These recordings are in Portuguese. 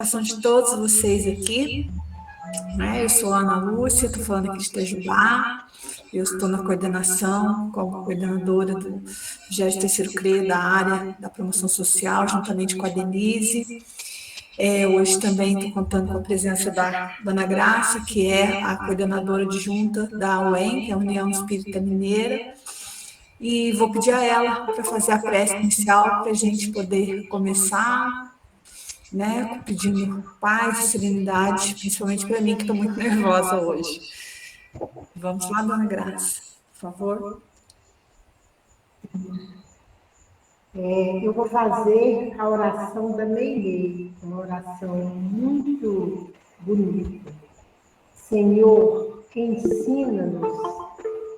De todos vocês aqui, né? Eu sou a Ana Lúcia, estou falando aqui de Itajubá, eu estou na coordenação, como coordenadora do 23º CREA da área da promoção social, juntamente com a Denise. Hoje também estou contando com a presença da Dona Graça, que é a coordenadora adjunta da UEM, que é a União Espírita Mineira, e vou pedir a ela para fazer a prece inicial para a gente poder começar, né, pedindo paz e serenidade, principalmente para mim, que estou muito nervosa hoje. Vamos lá, Dona Graça, por favor. Eu vou fazer a oração da Meilei, uma oração muito bonita. Senhor, ensina-nos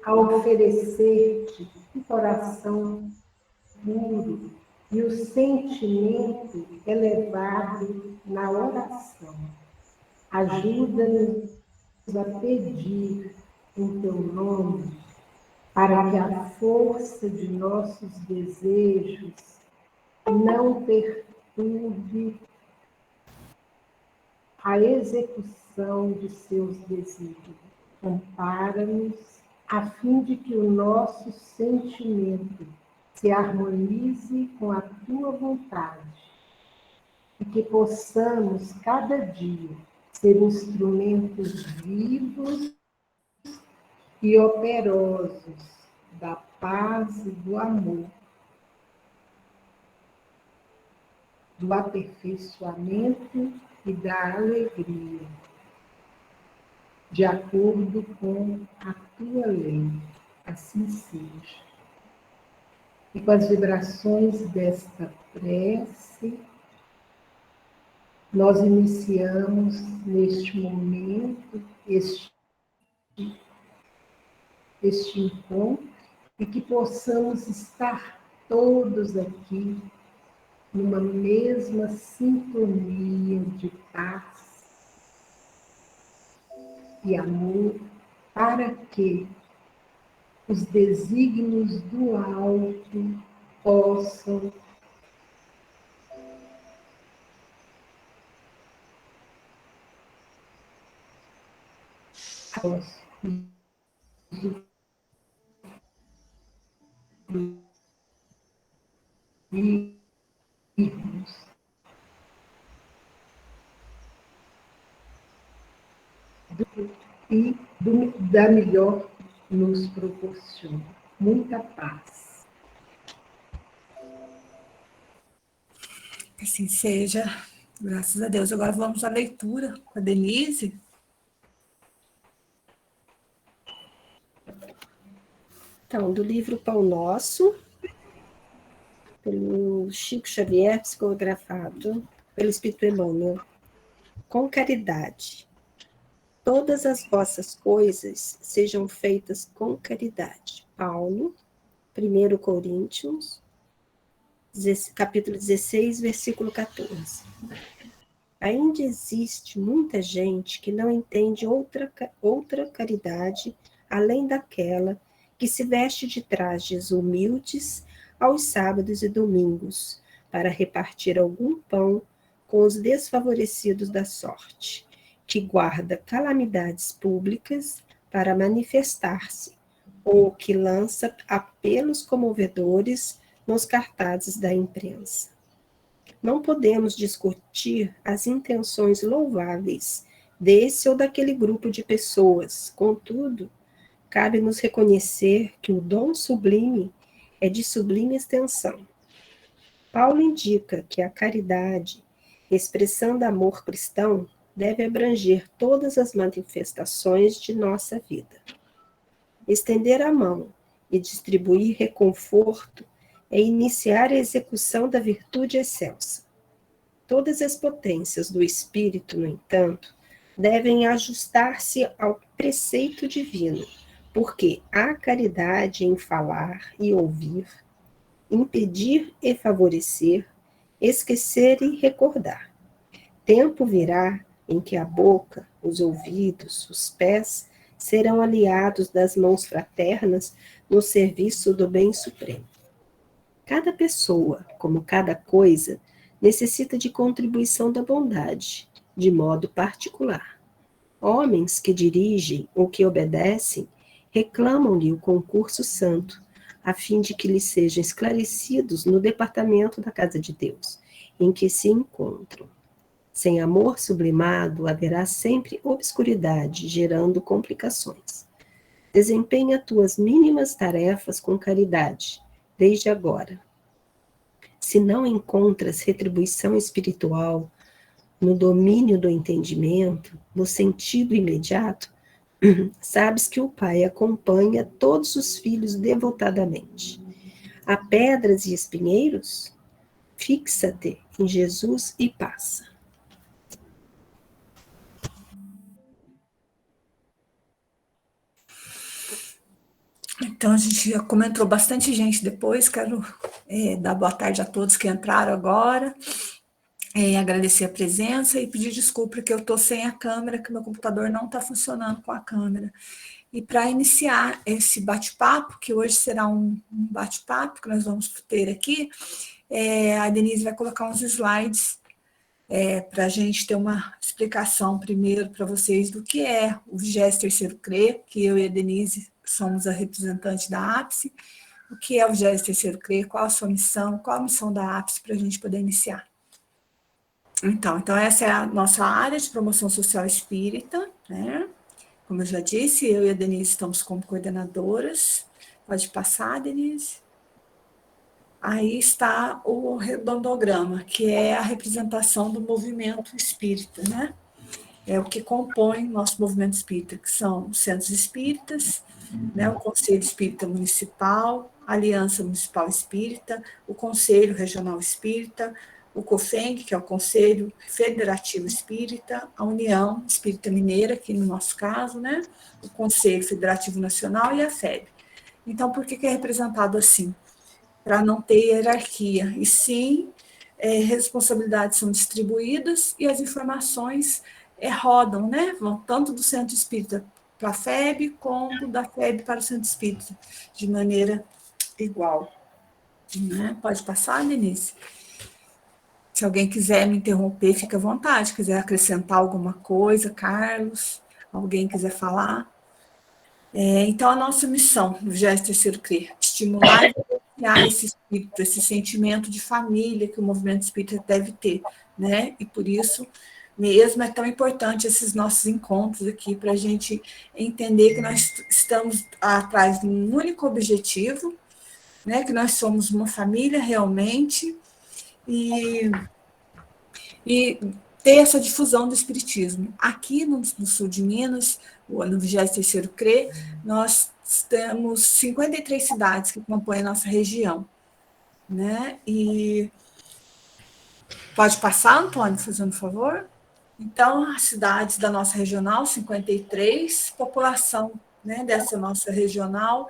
a oferecer-te um coração puro e o sentimento elevado na oração. Ajuda-nos a pedir em teu nome, para que a força de nossos desejos não perturbe a execução de seus desígnios. Ampara-nos a fim de que o nosso sentimento se harmonize com a tua vontade e que possamos, cada dia, ser instrumentos vivos e operosos da paz e do amor, do aperfeiçoamento e da alegria, de acordo com a tua lei. Assim seja. E com as vibrações desta prece, nós iniciamos neste momento, este encontro, e que possamos estar todos aqui numa mesma sintonia de paz e amor, para que os desígnios do alto possam da melhor nos proporciona. Muita paz. Assim seja, graças a Deus. Agora vamos à leitura com a Denise. Então, do livro Pão Nosso, pelo Chico Xavier, psicografado pelo Espírito Emmanuel. Com caridade. Todas as vossas coisas sejam feitas com caridade. Paulo, 1 Coríntios, capítulo 16, versículo 14. Ainda existe muita gente que não entende outra caridade além daquela que se veste de trajes humildes aos sábados e domingos, para repartir algum pão com os desfavorecidos da sorte, que guarda calamidades públicas para manifestar-se, ou que lança apelos comovedores nos cartazes da imprensa. Não podemos discutir as intenções louváveis desse ou daquele grupo de pessoas, contudo, cabe-nos reconhecer que o dom sublime é de sublime extensão. Paulo indica que a caridade, expressão do amor cristão, deve abranger todas as manifestações de nossa vida. Estender a mão e distribuir reconforto é iniciar a execução da virtude excelsa. Todas as potências do espírito, no entanto, devem ajustar-se ao preceito divino, porque há caridade em falar e ouvir, impedir e favorecer, esquecer e recordar. Tempo virá em que a boca, os ouvidos, os pés serão aliados das mãos fraternas no serviço do bem supremo. Cada pessoa, como cada coisa, necessita de contribuição da bondade, de modo particular. Homens que dirigem ou que obedecem reclamam-lhe o concurso santo, a fim de que lhes sejam esclarecidos no departamento da casa de Deus, em que se encontram. Sem amor sublimado, haverá sempre obscuridade, gerando complicações. Desempenha tuas mínimas tarefas com caridade, desde agora. Se não encontras retribuição espiritual no domínio do entendimento, no sentido imediato, sabes que o Pai acompanha todos os filhos devotadamente. Há pedras e espinheiros? Fixa-te em Jesus e passa. Então, a gente já comentou bastante gente depois. Quero dar boa tarde a todos que entraram agora. Agradecer a presença e pedir desculpa que eu estou sem a câmera, que meu computador não está funcionando com a câmera. E para iniciar esse bate-papo, que hoje será um bate-papo que nós vamos ter aqui, a Denise vai colocar uns slides para a gente ter uma explicação primeiro para vocês do que é o 23º CRE, que eu e a Denise somos a representante da APSE, o que é o 23º CRE, qual a sua missão, qual a missão da APSE para a gente poder iniciar. Então, essa é a nossa área de promoção social espírita, né? Como eu já disse, eu e a Denise estamos como coordenadoras. Pode passar, Denise. Aí está o redondograma, que é a representação do movimento espírita, né? É o que compõe nosso movimento espírita, que são os centros espíritas, né? O Conselho Espírita Municipal, a Aliança Municipal Espírita, o Conselho Regional Espírita, o COFENG, que é o Conselho Federativo Espírita, a União Espírita Mineira, que no nosso caso, né, o Conselho Federativo Nacional e a FEB. Então, por que é representado assim? Para não ter hierarquia, e sim, responsabilidades são distribuídas e as informações rodam, né, vão tanto do Centro Espírita para a FEB, como da FEB para o Centro Espírita, de maneira igual. Né? Pode passar, Denise? Se alguém quiser me interromper, fica à vontade. Quiser acrescentar alguma coisa, Carlos, alguém quiser falar. Então, a nossa missão no 23º CRE, estimular e potenciar esse espírito, esse sentimento de família que o movimento espírita deve ter, né? E por isso mesmo é tão importante esses nossos encontros aqui, para a gente entender que nós estamos atrás de um único objetivo, né? Que nós somos uma família realmente, e ter essa difusão do espiritismo. Aqui no sul de Minas, no 23º CRE, nós temos 53 cidades que compõem a nossa região. Né? E pode passar, Antônio, fazendo favor? Então, as cidades da nossa regional, 53, população, né, dessa nossa regional,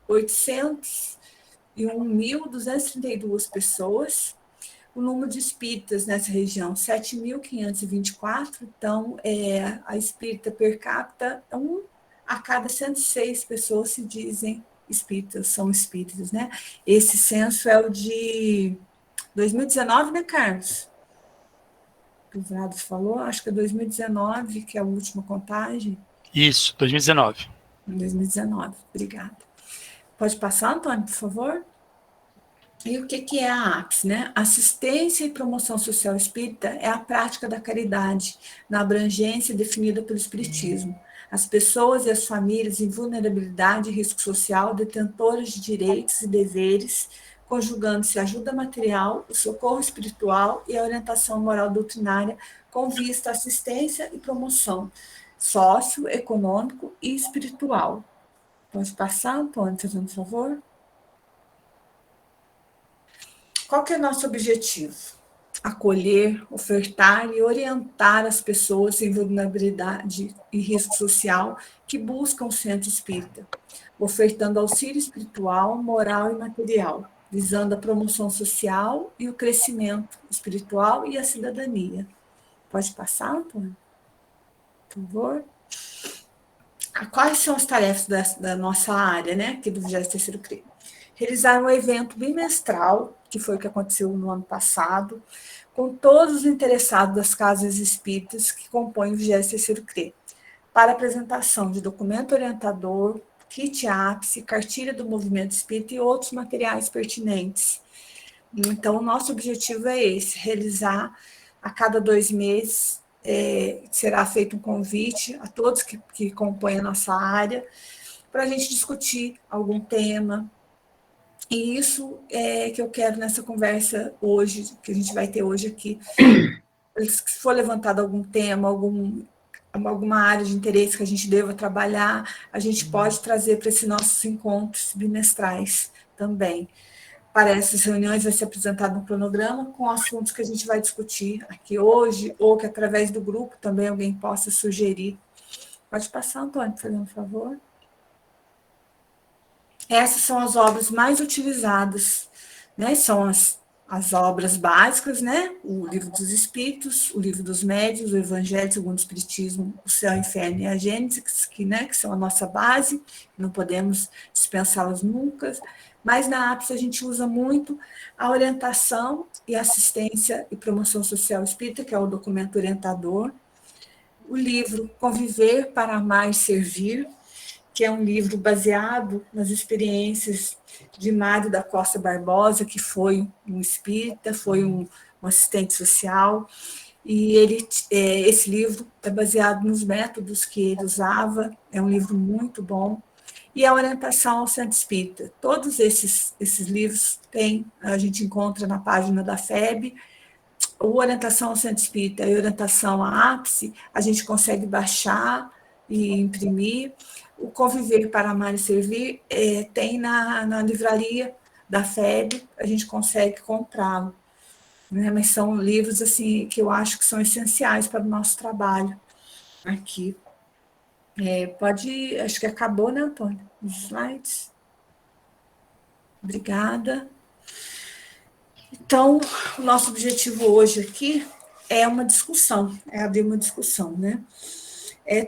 801.232 pessoas. O número de espíritas nessa região, 7.524, então a espírita per capita, 1 a cada 106 pessoas se dizem espíritas, são espíritas, né? Esse censo é o de 2019, né, Carlos? O Vlado falou, acho que é 2019, que é a última contagem. Isso, 2019. 2019, obrigada. Pode passar, Antônio, por favor? E o que é a APS, né? Assistência e Promoção Social Espírita é a prática da caridade, na abrangência definida pelo Espiritismo. As pessoas e as famílias em vulnerabilidade e risco social, detentoras de direitos e deveres, conjugando-se a ajuda material, o socorro espiritual e a orientação moral doutrinária com vista à assistência e promoção socioeconômico e espiritual. Pode passar, Antônio, fazendo favor? Qual que é o nosso objetivo? Acolher, ofertar e orientar as pessoas em vulnerabilidade e risco social que buscam o centro espírita, ofertando auxílio espiritual, moral e material, visando a promoção social e o crescimento espiritual e a cidadania. Pode passar, Antônio? Por favor. Quais são as tarefas da nossa área, né, aqui do 23º CRE? realizar um evento bimestral, que foi o que aconteceu no ano passado, com todos os interessados das casas espíritas que compõem o 23º CRE, para apresentação de documento orientador, kit ápice, cartilha do movimento espírita e outros materiais pertinentes. Então, o nosso objetivo é esse, realizar a cada 2 meses, será feito um convite a todos que compõem a nossa área, para a gente discutir algum tema. E isso é que eu quero nessa conversa hoje, que a gente vai ter hoje aqui. Se for levantado algum tema, alguma área de interesse que a gente deva trabalhar, a gente pode trazer para esses nossos encontros bimestrais também. Para essas reuniões vai ser apresentado um cronograma com assuntos que a gente vai discutir aqui hoje, ou que através do grupo também alguém possa sugerir. Pode passar, Antônio, por favor. Essas são as obras mais utilizadas, né? São as obras básicas, né? O Livro dos Espíritos, o Livro dos Médiuns, o Evangelho segundo o Espiritismo, o Céu, o Inferno e a Gênese, que são a nossa base, não podemos dispensá-las nunca, mas na ápice a gente usa muito a orientação e assistência e promoção social espírita, que é o documento orientador, o livro Conviver para Amar e Servir, que é um livro baseado nas experiências de Mário da Costa Barbosa, que foi um espírita, foi um assistente social, e esse livro é baseado nos métodos que ele usava, é um livro muito bom, e a orientação ao centro espírita. Todos esses livros a gente encontra na página da FEB, o orientação ao centro espírita e orientação à ápice, a gente consegue baixar e imprimir. O Conviver para Amar e Servir tem na livraria da FEB, a gente consegue comprá-lo. Né? Mas são livros assim, que eu acho que são essenciais para o nosso trabalho aqui. Acho que acabou, né, Antônio? Os slides. Obrigada. Então, o nosso objetivo hoje aqui é uma discussão, é abrir uma discussão, né?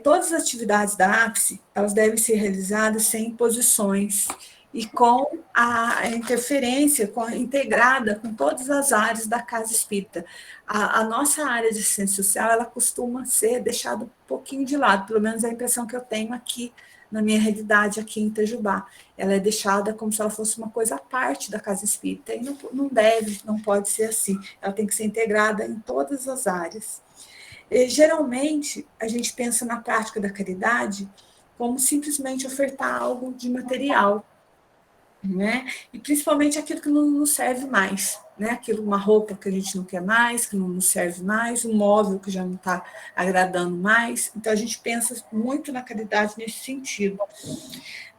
Todas as atividades da ápice, elas devem ser realizadas sem imposições e com a interferência integrada com todas as áreas da casa espírita. A nossa área de assistência social, ela costuma ser deixada um pouquinho de lado, pelo menos é a impressão que eu tenho aqui na minha realidade aqui em Itajubá. Ela é deixada como se ela fosse uma coisa à parte da casa espírita, e não pode ser assim. Ela tem que ser integrada em todas as áreas. Geralmente, a gente pensa na prática da caridade como simplesmente ofertar algo de material, né? E principalmente aquilo que não nos serve mais, né? Uma roupa que a gente não quer mais, que não nos serve mais, um móvel que já não está agradando mais. Então, a gente pensa muito na caridade nesse sentido.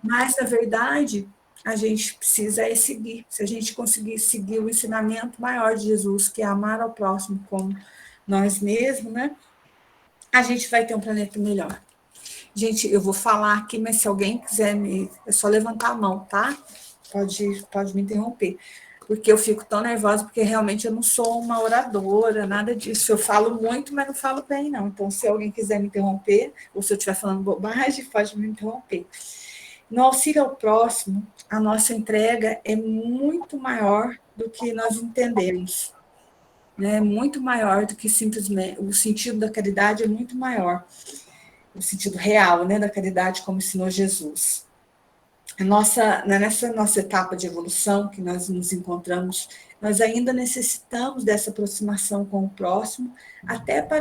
Mas, na verdade, a gente precisa seguir. Se a gente conseguir seguir o ensinamento maior de Jesus, que é amar ao próximo como nós mesmos, né? A gente vai ter um planeta melhor. Gente, eu vou falar aqui, mas se alguém quiser é só levantar a mão, tá? Pode me interromper. Porque eu fico tão nervosa, porque realmente eu não sou uma oradora, nada disso. Eu falo muito, mas não falo bem, não. Então, se alguém quiser me interromper, ou se eu estiver falando bobagem, pode me interromper. No auxílio ao próximo, a nossa entrega é muito maior do que nós entendemos. Né? Muito maior do que simplesmente... O sentido da caridade é muito maior. O sentido real, né, da caridade, como ensinou Jesus. Nessa nossa etapa de evolução que nós nos encontramos, nós ainda necessitamos dessa aproximação com o próximo, até para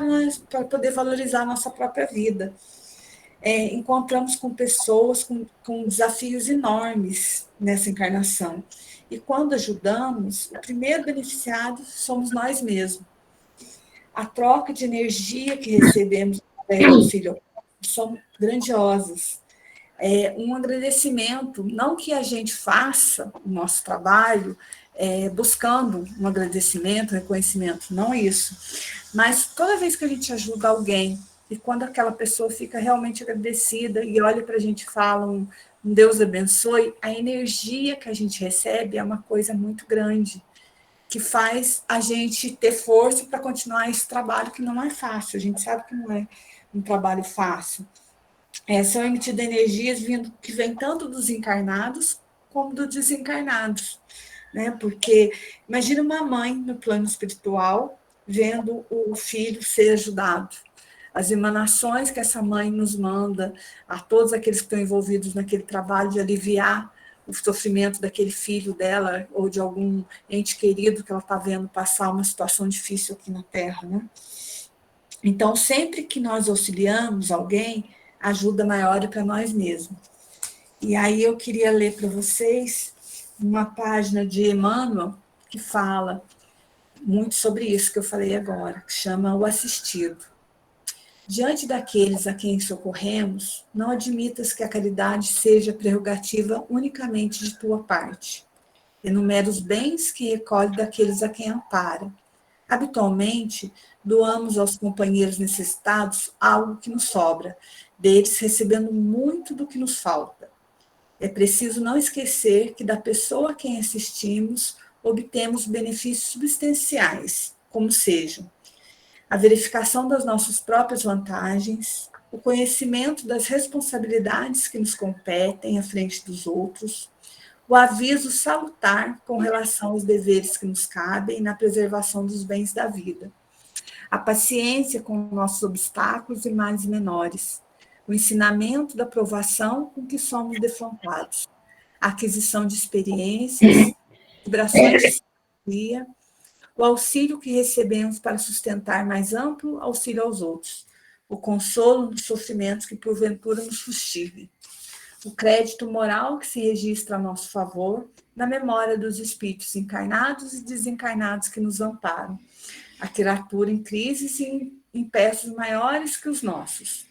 poder valorizar a nossa própria vida. Encontramos com pessoas com desafios enormes nessa encarnação. E quando ajudamos, o primeiro beneficiado somos nós mesmos. A troca de energia que recebemos através do auxílio são grandiosas. Um agradecimento, não que a gente faça o nosso trabalho buscando um agradecimento, reconhecimento, não isso, mas toda vez que a gente ajuda alguém, e quando aquela pessoa fica realmente agradecida e olha para a gente e fala um Deus abençoe, a energia que a gente recebe é uma coisa muito grande, que faz a gente ter força para continuar esse trabalho que não é fácil, a gente sabe que não é um trabalho fácil. São emitidas energias que vêm tanto dos encarnados, como do desencarnados, né? Porque imagina uma mãe no plano espiritual vendo o filho ser ajudado. As emanações que essa mãe nos manda a todos aqueles que estão envolvidos naquele trabalho de aliviar o sofrimento daquele filho dela ou de algum ente querido que ela está vendo passar uma situação difícil aqui na Terra, né? Então, sempre que nós auxiliamos alguém, a ajuda maior é para nós mesmos. E aí eu queria ler para vocês uma página de Emmanuel que fala muito sobre isso que eu falei agora, que chama O Assistido. Diante daqueles a quem socorremos, não admitas que a caridade seja prerrogativa unicamente de tua parte. Enumera os bens que recolhe daqueles a quem ampara. Habitualmente, doamos aos companheiros necessitados algo que nos sobra, deles recebendo muito do que nos falta. É preciso não esquecer que da pessoa a quem assistimos, obtemos benefícios substanciais, como sejam a verificação das nossas próprias vantagens, o conhecimento das responsabilidades que nos competem à frente dos outros, o aviso salutar com relação aos deveres que nos cabem na preservação dos bens da vida, a paciência com nossos obstáculos e males menores, o ensinamento da provação com que somos defrontados, a aquisição de experiências, vibrações de sabedoria, o auxílio que recebemos para sustentar mais amplo auxílio aos outros, o consolo nos sofrimentos que porventura nos fustigem, o crédito moral que se registra a nosso favor na memória dos espíritos encarnados e desencarnados que nos amparam, a criatura em crises e em peças maiores que os nossos.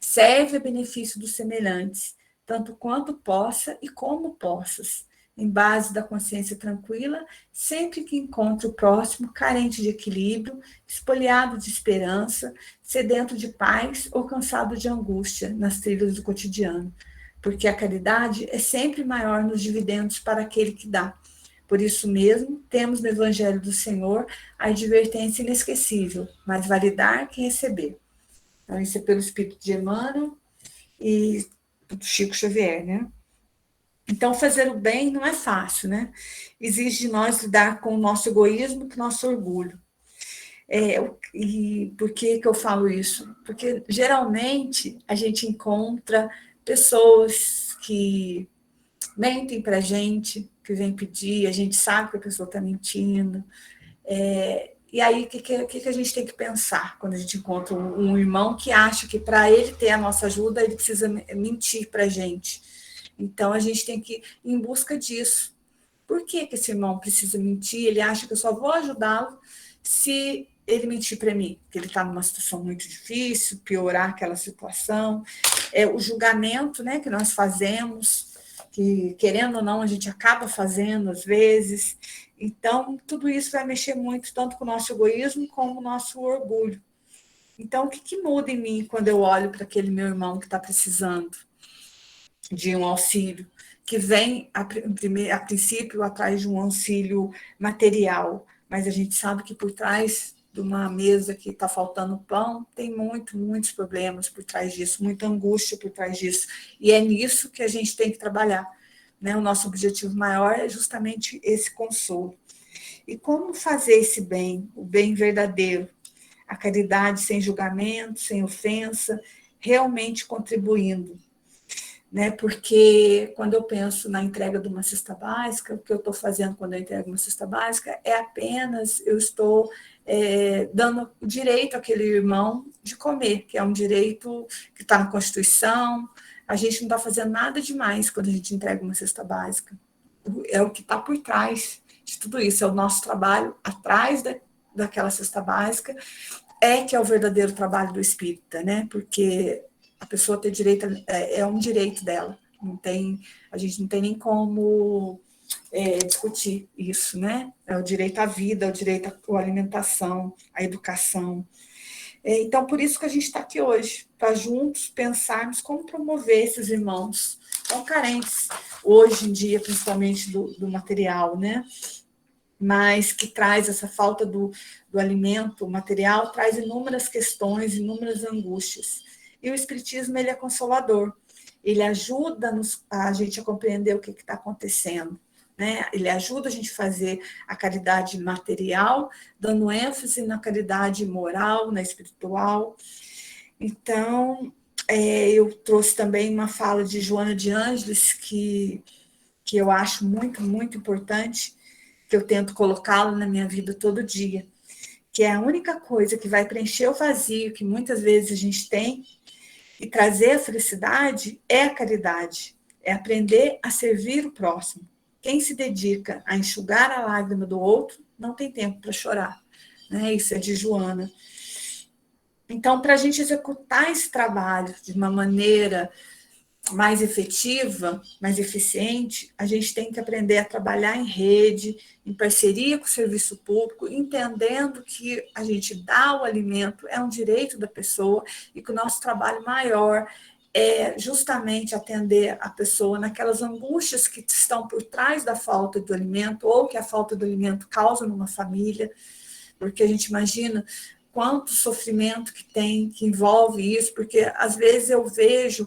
Serve a benefício dos semelhantes, tanto quanto possa e como possas, em base da consciência tranquila, sempre que encontre o próximo carente de equilíbrio, espoliado de esperança, sedento de paz ou cansado de angústia nas trilhas do cotidiano, porque a caridade é sempre maior nos dividendos para aquele que dá. Por isso mesmo, temos no Evangelho do Senhor a advertência inesquecível, mais vale dar que receber. Então, isso é pelo Espírito de Emmanuel e do Chico Xavier, né? Então, fazer o bem não é fácil, né? Exige de nós lidar com o nosso egoísmo e com o nosso orgulho. E por que eu falo isso? Porque, geralmente, a gente encontra pessoas que mentem para a gente, que vêm pedir, a gente sabe que a pessoa está mentindo. E aí, o que a gente tem que pensar quando a gente encontra um irmão que acha que para ele ter a nossa ajuda, ele precisa mentir para a gente? Então, a gente tem que ir em busca disso. Por que esse irmão precisa mentir? Ele acha que eu só vou ajudá-lo se ele mentir para mim, que ele está numa situação muito difícil, piorar aquela situação. O julgamento, né, que nós fazemos, que, querendo ou não, a gente acaba fazendo às vezes. Então, tudo isso vai mexer muito, tanto com o nosso egoísmo como com o nosso orgulho. Então, o que muda em mim quando eu olho para aquele meu irmão que está precisando de um auxílio, que vem, a princípio, atrás de um auxílio material, mas a gente sabe que por trás de uma mesa que está faltando pão, tem muitos problemas por trás disso, muita angústia por trás disso, e é nisso que a gente tem que trabalhar, né? O nosso objetivo maior é justamente esse consolo. E como fazer esse bem, o bem verdadeiro, a caridade sem julgamento, sem ofensa, realmente contribuindo, né? Porque quando eu penso na entrega de uma cesta básica, o que eu estou fazendo quando eu entrego uma cesta básica é apenas eu estou dando o direito àquele irmão de comer, que é um direito que está na Constituição. A gente não está fazendo nada demais quando a gente entrega uma cesta básica. É o que está por trás de tudo isso, é o nosso trabalho atrás daquela cesta básica, que é o verdadeiro trabalho do espírita, né? Porque a pessoa ter direito é um direito dela, a gente não tem nem como discutir isso, né? É o direito à vida, é o direito à alimentação, à educação. Então, por isso que a gente está aqui hoje, para juntos pensarmos como promover esses irmãos tão carentes, hoje em dia, principalmente do material, né? Mas que traz essa falta do alimento material, traz inúmeras questões, inúmeras angústias. E o Espiritismo, ele é consolador. ele ajuda a gente a compreender o que está acontecendo, né? Ele ajuda a gente a fazer a caridade material, dando ênfase na caridade moral, na espiritual. Então, eu trouxe também uma fala de Joana de Ângeles, que eu acho muito, muito importante, que eu tento colocá-la na minha vida todo dia, que é a única coisa que vai preencher o vazio que muitas vezes a gente tem e trazer a felicidade é a caridade, é aprender a servir o próximo. Quem se dedica a enxugar a lágrima do outro não tem tempo para chorar, né? Isso é de Joana. Então, para a gente executar esse trabalho de uma maneira mais efetiva, mais eficiente, a gente tem que aprender a trabalhar em rede, em parceria com o serviço público, entendendo que a gente dá o alimento, é um direito da pessoa, e que o nosso trabalho maior é justamente atender a pessoa naquelas angústias que estão por trás da falta do alimento, ou que a falta do alimento causa numa família, porque a gente imagina quanto sofrimento que tem, que envolve isso, porque às vezes eu vejo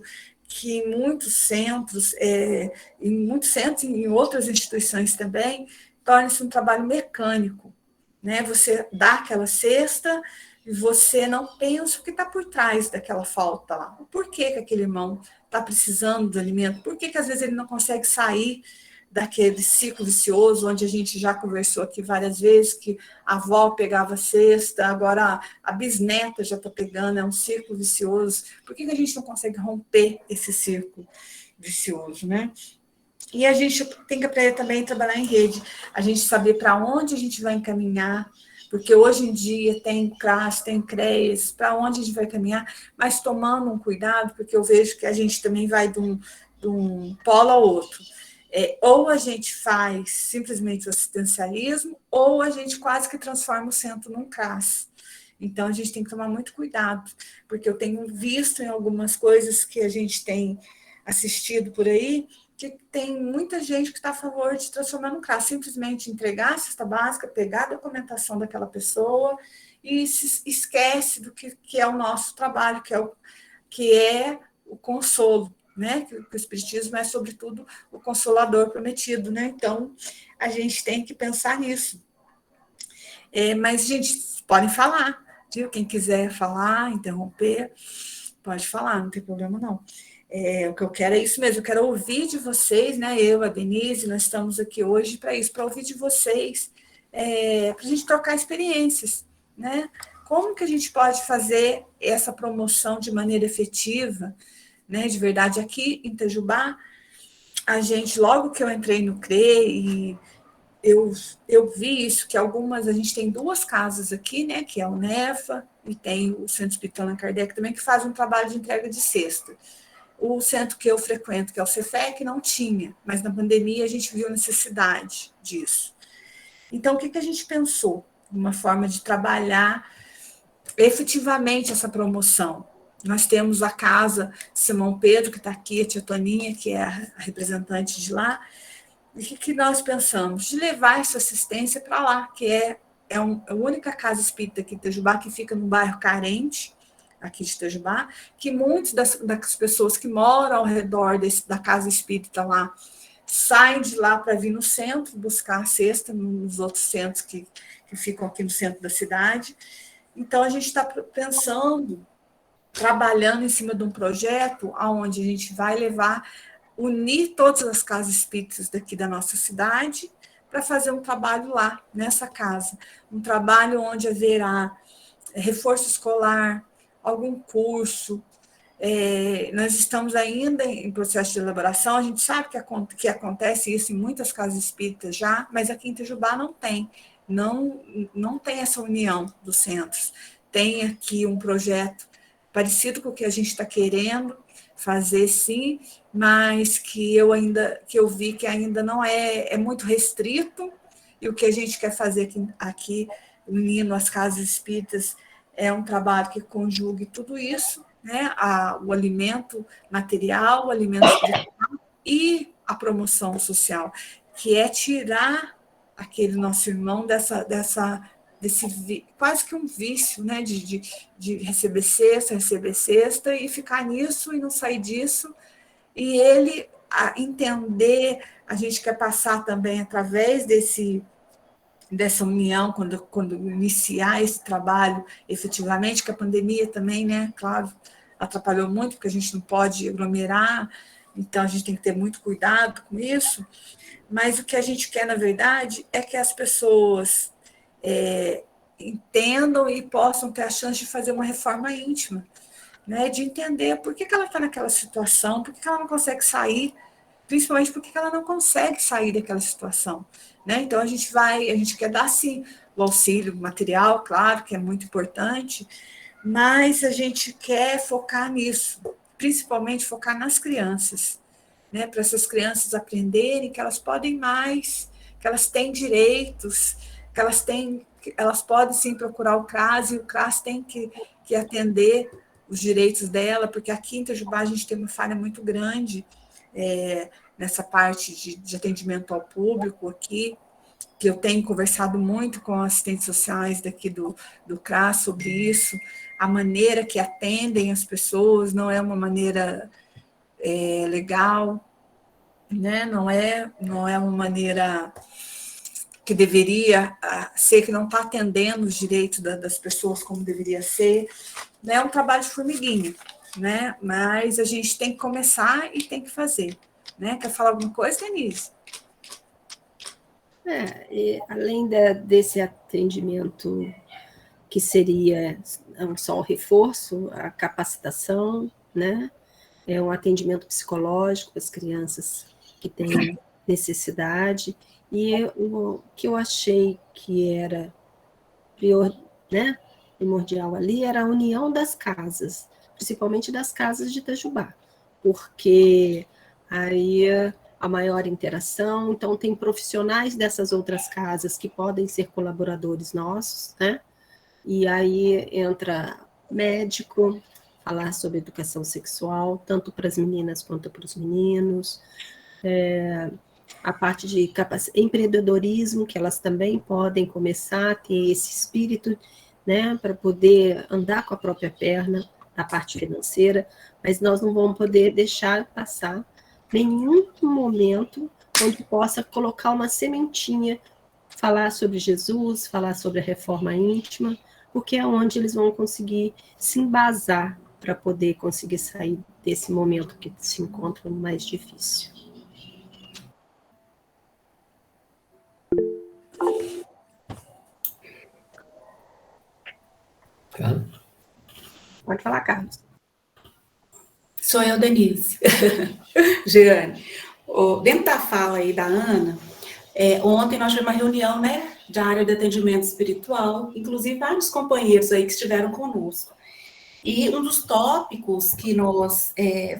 que em muitos centros e em outras instituições também, torna-se um trabalho mecânico, né? Você dá aquela cesta e você não pensa o que está por trás daquela falta lá. Por que aquele irmão está precisando do alimento? Por que às vezes ele não consegue sair daquele ciclo vicioso, onde a gente já conversou aqui várias vezes, que a avó pegava a cesta, agora a bisneta já está pegando, é um ciclo vicioso. Por que a gente não consegue romper esse ciclo vicioso, né? E a gente tem que aprender também a trabalhar em rede, a gente saber para onde a gente vai encaminhar, porque hoje em dia tem CRAS, tem CREAS, para onde a gente vai caminhar, mas tomando um cuidado, porque eu vejo que a gente também vai de um polo ao outro. Ou a gente faz simplesmente o assistencialismo, ou a gente quase que transforma o centro num CRAS. Então, a gente tem que tomar muito cuidado, porque eu tenho visto em algumas coisas que a gente tem assistido por aí, que tem muita gente que está a favor de transformar num CRAS, simplesmente entregar a cesta básica, pegar a documentação daquela pessoa e se esquece do que é o nosso trabalho, que é o consolo, né? Que o Espiritismo é, sobretudo, o consolador prometido, né? Então, a gente tem que pensar nisso. Mas, gente, podem falar, viu? Quem quiser falar, interromper, pode falar, não tem problema, não. O que eu quero é isso mesmo, eu quero ouvir de vocês, né? Eu, a Denise, nós estamos aqui hoje para isso, para ouvir de vocês, para a gente trocar experiências, né? Como que a gente pode fazer essa promoção de maneira efetiva, né, de verdade? Aqui em Itajubá, a gente, logo que eu entrei no CRE, eu vi isso, que a gente tem 2 casas aqui, né, que é o NEFA e tem o Centro Espírita Allan Kardec também, que faz um trabalho de entrega de cesta. O centro que eu frequento, que é o Cefec, não tinha, mas na pandemia a gente viu necessidade disso. Então, o que a gente pensou? Uma forma de trabalhar efetivamente essa promoção. Nós temos a casa Simão Pedro, que está aqui, a tia Toninha, que é a representante de lá. E o que nós pensamos? De levar essa assistência para lá, que é a única casa espírita aqui de Itajubá, que fica num bairro carente, aqui de Itajubá, que muitas das pessoas que moram ao redor da casa espírita lá saem de lá para vir no centro, buscar a cesta nos outros centros que ficam aqui no centro da cidade. Então, a gente está pensando, trabalhando em cima de um projeto onde a gente vai unir todas as casas espíritas daqui da nossa cidade para fazer um trabalho lá, nessa casa. Um trabalho onde haverá reforço escolar, algum curso. Nós estamos ainda em processo de elaboração, a gente sabe que acontece isso em muitas casas espíritas já, mas aqui em Itajubá não tem. Não tem essa união dos centros. Tem aqui um projeto parecido com o que a gente está querendo fazer, sim, mas que eu vi que ainda não é muito restrito, e o que a gente quer fazer aqui unindo as casas espíritas, é um trabalho que conjugue tudo isso, né? O alimento material, o alimento espiritual e a promoção social, que é tirar aquele nosso irmão desse quase que um vício, né? De receber cesta e ficar nisso e não sair disso, e ele entender, a gente quer passar também através dessa união, quando iniciar esse trabalho efetivamente, que a pandemia também, né, claro, atrapalhou muito, porque a gente não pode aglomerar, então a gente tem que ter muito cuidado com isso, mas o que a gente quer, na verdade, é que as pessoas entendam e possam ter a chance de fazer uma reforma íntima, né, de entender por que ela está naquela situação, por que ela não consegue sair, principalmente porque ela não consegue sair daquela situação, né? Então a gente quer dar sim o auxílio material, claro, que é muito importante, mas a gente quer focar nisso, principalmente focar nas crianças, né? Para essas crianças aprenderem que elas podem mais, que elas têm direitos, elas podem sim procurar o CRAS, e o CRAS tem que atender os direitos dela, porque aqui em Itajubá a gente tem uma falha muito grande nessa parte de atendimento ao público aqui, que eu tenho conversado muito com assistentes sociais daqui do CRAS sobre isso, a maneira que atendem as pessoas não é uma maneira legal, né? Não é uma maneira que deveria ser, que não está atendendo os direitos das pessoas como deveria ser, né? É um trabalho de formiguinha, né? Mas a gente tem que começar e tem que fazer, né? Quer falar alguma coisa, Denise? Além desse atendimento que seria não só o reforço, a capacitação, né? É um atendimento psicológico para as crianças que têm necessidade, e o que eu achei que era né, primordial ali era a união das casas, principalmente das casas de Itajubá, porque aí a maior interação, então tem profissionais dessas outras casas que podem ser colaboradores nossos, né? E aí entra médico, falar sobre educação sexual, tanto para as meninas quanto para os meninos, a parte de empreendedorismo, que elas também podem começar a ter esse espírito, né, para poder andar com a própria perna, a parte financeira, mas nós não vamos poder deixar passar nenhum momento onde possa colocar uma sementinha, falar sobre Jesus, falar sobre a reforma íntima, porque é onde eles vão conseguir se embasar para poder conseguir sair desse momento que se encontra mais difícil. Pode falar, Carlos. Sou eu, Denise. Jeane, dentro da fala aí da Ana, ontem nós tivemos uma reunião, né, de área de atendimento espiritual, inclusive vários companheiros aí que estiveram conosco. E um dos tópicos que nós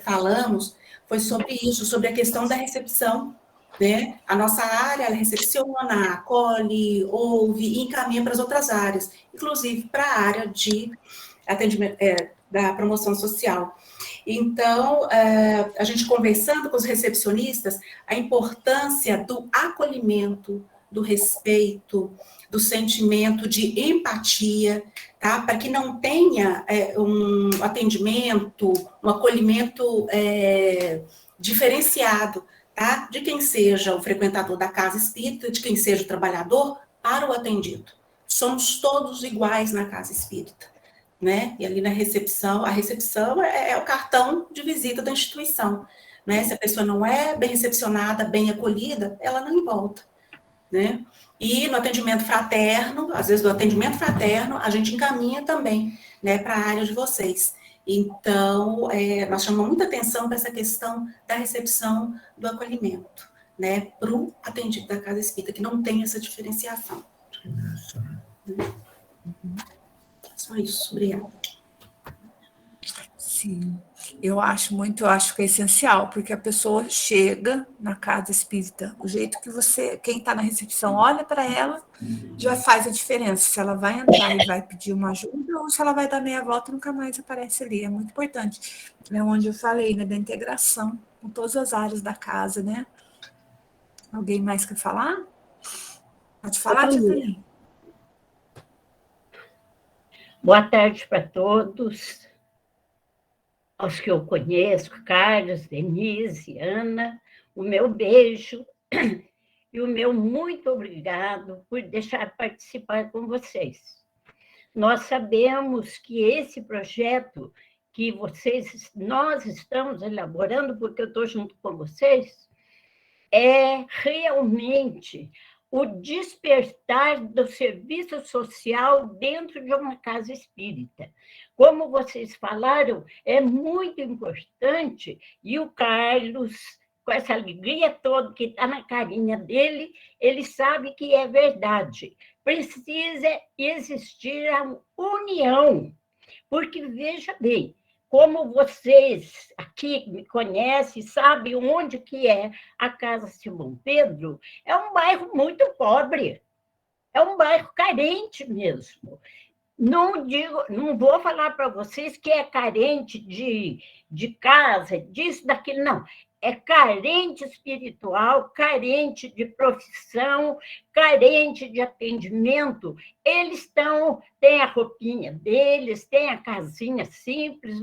falamos foi sobre isso, sobre a questão da recepção, né? A nossa área, ela recepciona, acolhe, ouve e encaminha para as outras áreas, inclusive para a área de atendimento, da promoção social. Então, a gente conversando com os recepcionistas, a importância do acolhimento, do respeito, do sentimento de empatia, tá? Para que não tenha um atendimento, um acolhimento diferenciado, tá? De quem seja o frequentador da casa espírita, de quem seja o trabalhador, para o atendido. Somos todos iguais na casa espírita, né? E ali na recepção, a recepção é o cartão de visita da instituição, né? Se a pessoa não é bem recepcionada, bem acolhida, ela não volta, né? E no atendimento fraterno, às vezes do atendimento fraterno, a gente encaminha também, né, para a área de vocês. Então, nós chamamos muita atenção para essa questão da recepção do acolhimento, né, para o atendido da casa espírita, que não tem essa diferenciação. Só isso, obrigada. Sim, eu acho que é essencial, porque a pessoa chega na casa espírita, o jeito que quem está na recepção olha para ela, já faz a diferença, se ela vai entrar e vai pedir uma ajuda, ou se ela vai dar meia volta e nunca mais aparece ali, é muito importante. É onde eu falei, né, da integração com todas as áreas da casa, né? Alguém mais quer falar? Pode falar, tia Toninha. Boa tarde para todos. aos que eu conheço, Carlos, Denise, Ana, o meu beijo e o meu muito obrigado por deixar participar com vocês. Nós sabemos que esse projeto que nós estamos elaborando, porque eu estou junto com vocês, é realmente o despertar do serviço social dentro de uma casa espírita. Como vocês falaram, é muito importante, e o Carlos, com essa alegria toda que está na carinha dele, ele sabe que é verdade. Precisa existir a união, porque, veja bem, como vocês aqui me conhecem, sabem onde que é a Casa Simão Pedro, é um bairro muito pobre, é um bairro carente mesmo. Não vou falar para vocês que é carente de casa, disso, daquilo, não. É carente espiritual, carente de profissão, carente de atendimento. Eles têm a roupinha deles, têm a casinha simples,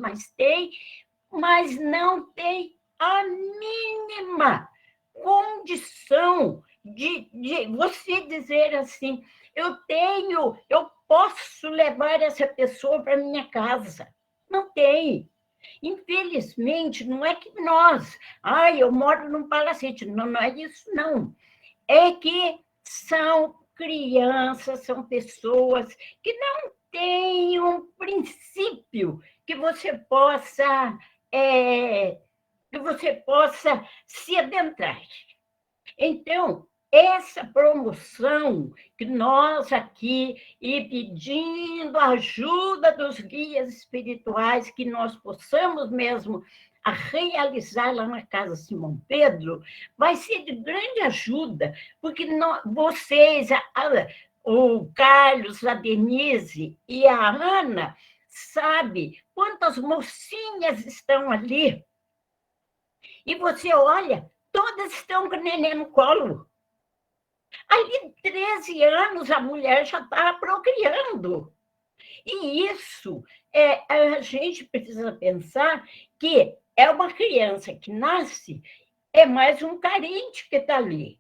mas não tem a mínima condição de você dizer assim, eu posso levar essa pessoa para minha casa. Não tem. Infelizmente, não é que eu moro num palacete. Não é isso, não. É que são crianças, são pessoas que não têm um princípio que você possa se adentrar. Então, essa promoção que nós aqui, e pedindo a ajuda dos guias espirituais, que nós possamos mesmo a realizar lá na Casa Simão Pedro, vai ser de grande ajuda, porque vocês, o Carlos, a Denise e a Ana, sabe quantas mocinhas estão ali. E você olha, todas estão com o neném no colo. Ali, 13 anos, a mulher já está procriando. E isso, a gente precisa pensar que é uma criança que nasce, é mais um carente que está ali.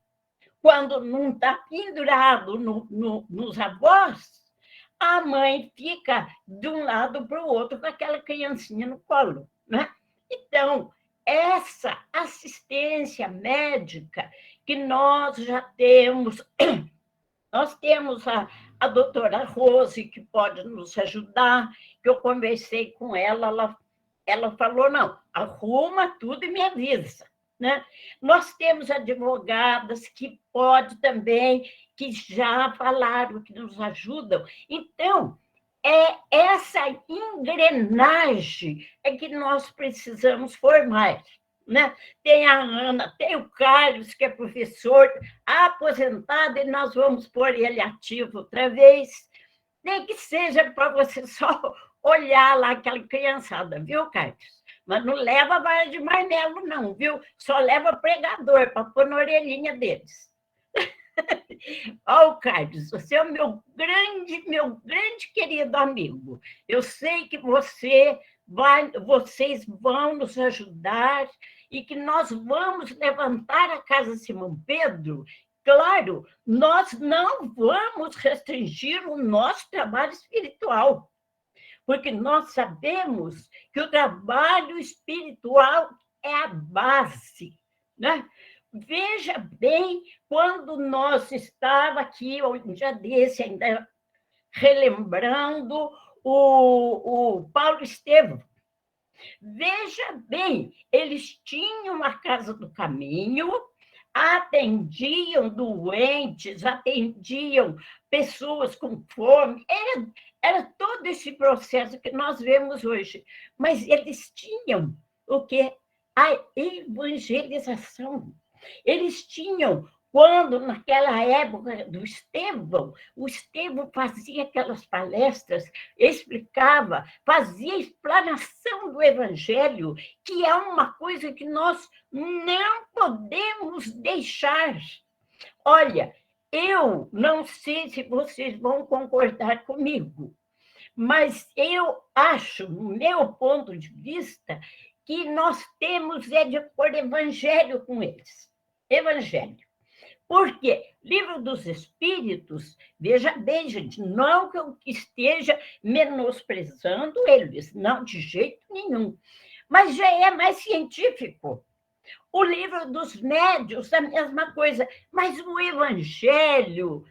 Quando não está pendurado nos avós, a mãe fica de um lado para o outro com aquela criancinha no colo, né? Então, essa assistência médica que nós já temos, nós temos a doutora Rose, que pode nos ajudar, que eu conversei com ela falou, não, arruma tudo e me avisa. Né? Nós temos advogadas que pode também, que já falaram, que nos ajudam. Então, essa engrenagem é que nós precisamos formar. Né? Tem a Ana, tem o Carlos, que é professor aposentado, e nós vamos pôr ele ativo outra vez. Nem que seja para você só olhar lá aquela criançada, viu, Carlos? Mas não leva vara de marmelo, não, viu? Só leva pregador para pôr na orelhinha deles. Ó, Carlos, você é o meu grande querido amigo. Eu sei que vocês vão nos ajudar e que nós vamos levantar a Casa Simão Pedro. Claro, nós não vamos restringir o nosso trabalho espiritual, porque nós sabemos que o trabalho espiritual é a base, né? Veja bem, quando nós estávamos aqui, um dia desse, ainda relembrando o Paulo Estevam. Veja bem, eles tinham a Casa do Caminho, atendiam doentes, atendiam pessoas com fome, era todo esse processo que nós vemos hoje. Mas eles tinham o quê? A evangelização. Eles tinham, quando naquela época do Estevão, o Estevão fazia aquelas palestras, explicava, fazia explanação do Evangelho, que é uma coisa que nós não podemos deixar. Olha, eu não sei se vocês vão concordar comigo, Mas eu acho, no meu ponto de vista, que nós temos de pôr evangelho com eles. Evangelho. Porque Livro dos Espíritos, veja bem, gente, não que eu esteja menosprezando eles, não, de jeito nenhum. Mas já é mais científico. O Livro dos Médiuns, a mesma coisa. Mas o Evangelho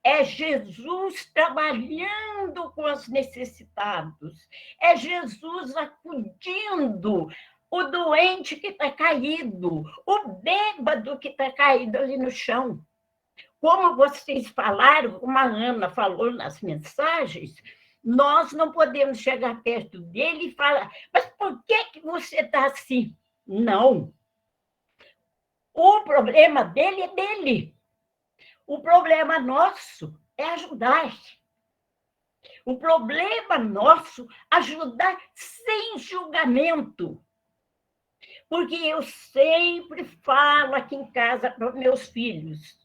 é Jesus trabalhando com os necessitados, é Jesus acudindo o doente que está caído, o bêbado que está caído ali no chão. Como vocês falaram, como a Ana falou nas mensagens, nós não podemos chegar perto dele e falar, mas por que você está assim? Não. O problema dele é dele. O problema nosso é ajudar. O problema nosso é ajudar sem julgamento. Porque eu sempre falo aqui em casa para os meus filhos,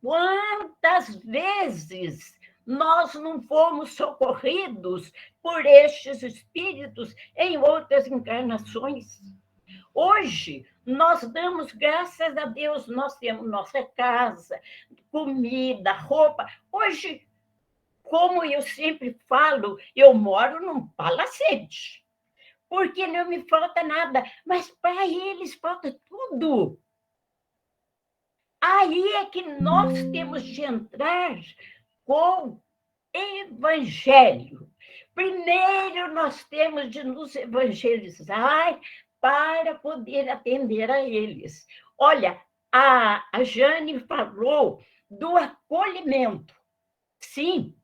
quantas vezes nós não fomos socorridos por estes espíritos em outras encarnações? Hoje, nós damos graças a Deus, nós temos nossa casa, comida, roupa. Hoje, como eu sempre falo, eu moro num palacete, porque não me falta nada, mas para eles falta tudo. Aí é que nós temos de entrar com evangelho. Primeiro, nós temos de nos evangelizar para poder atender a eles. Olha, a Jane falou do acolhimento. Sim,